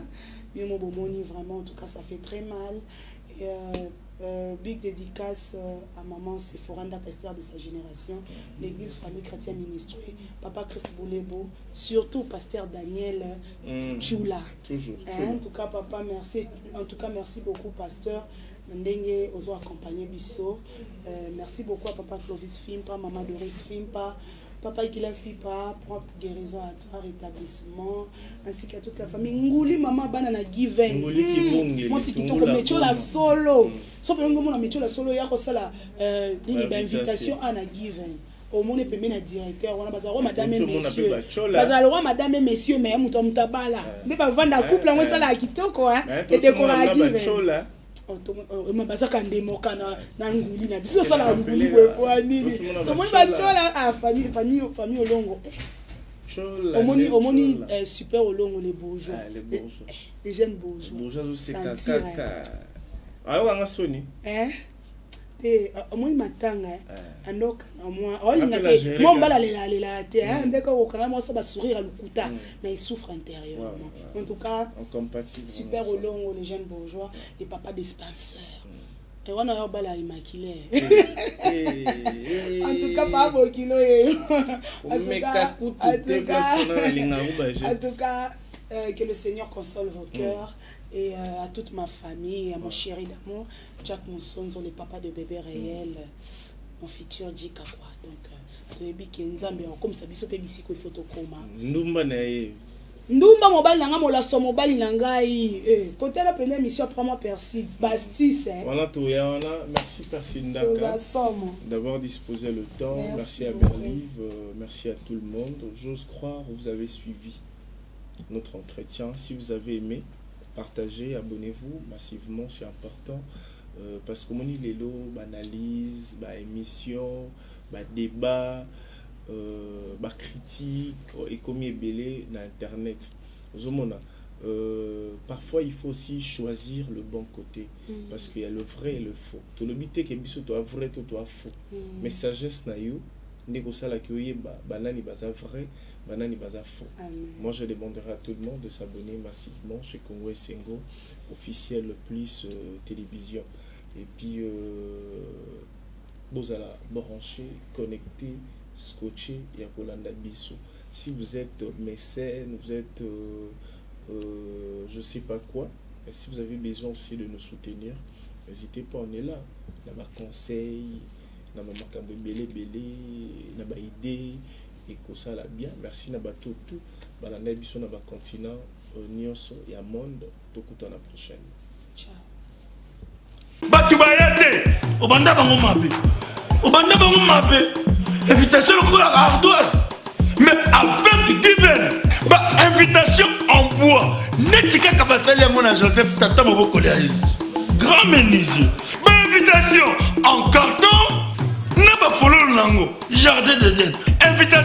Mimo Bomoni, vraiment, en tout cas, ça fait très mal. Et, big dédicace à maman Sephoranda Pasteur de sa génération, l'église famille chrétienne ministrée, papa Christ Boulebo, surtout pasteur Daniel Tchoula. Toujours. En tout cas, papa, merci. En tout cas, merci beaucoup, pasteur. Ndenge Ozo accompagné Bisso. Merci beaucoup à papa Clovis Fimpa, maman Doris Fimpa, papa Ikila Fimpa, prompte guérison à toi, rétablissement, ainsi qu'à toute la famille. Ngouli, maman Banana Given. Moi, c'est plutôt comme Métio la solo. Sauf que nous avons Métio la solo, il y a aussi la invitation à la Given. Au monde peut mettre directeur, on a besoin madame et messieurs. Bazalwa madame et messieurs, mais muto mutabala. Mais pas vendre couple, on ça la kitoko hein. Et décorer à Given. Mabazaka ndemoka na nguli na biso sala nguli kwa nini to moni ba chola a famille olongo chola omoni super olongo les bourgeois les jeunes bourgeois c'est kaka ayo anga soni te omoni matanga andoka na moi olinga te mon bala lela te ndeko okanga mo ça ba sourire à lukuta mais il souffre intérieurement en tout cas super olongo les jeunes bourgeois les papas dispenseurs et on a bala immaculé en tout cas pas beau kilo en tout cas que le Seigneur console vos cœurs et à toute ma famille, à mon chéri d'amour, Jack Monsonzo, les papas de bébé réel, mon futur Djika quoi. Donc, comme ça, biso pe bisiko photo koma. Ndumba mobile nanga molaso mobile nangai côté la peine mission prends moi Perside Bastus voilà tout ya on a merci Perside d'avoir disposé le temps merci à Berlive merci à tout le monde j'ose croire vous avez suivi notre entretien si vous avez aimé partagez abonnez-vous massivement c'est important parce que mon les lots analyse émission débat critique et comme belé dans internet parfois il faut aussi choisir le bon côté parce qu'il y a le vrai et le faux tout le but que biso toi vrai toi faux mais sagesse na yo ndeko sala ki oyeba banani baza vrai banani baza faux. Moi je demanderai à tout le monde de s'abonner massivement chez Congo Sengo officiel plus télévision et puis bozala branché connecté scotché et à Kolanda Bissou. Si vous êtes mécène, vous êtes je sais pas quoi, et si vous avez besoin aussi de nous soutenir, n'hésitez pas, on est là. On a des conseils, on a des idées, et que ça là bien. Merci, on a tout. balanda biso na continent nyonso ya monde tokutana prochaine. Ciao. Batu bayate obanda bango mabe. Obanda bango mabe. Invitation pour la ardoise. Mais avec divin. Bah invitation en bois. Netika kabasali à mon Joseph Tata Maboko Léaïs. Grand menuisier. Bah invitation en carton. N'a pas follow le lango. Jardin de Invitation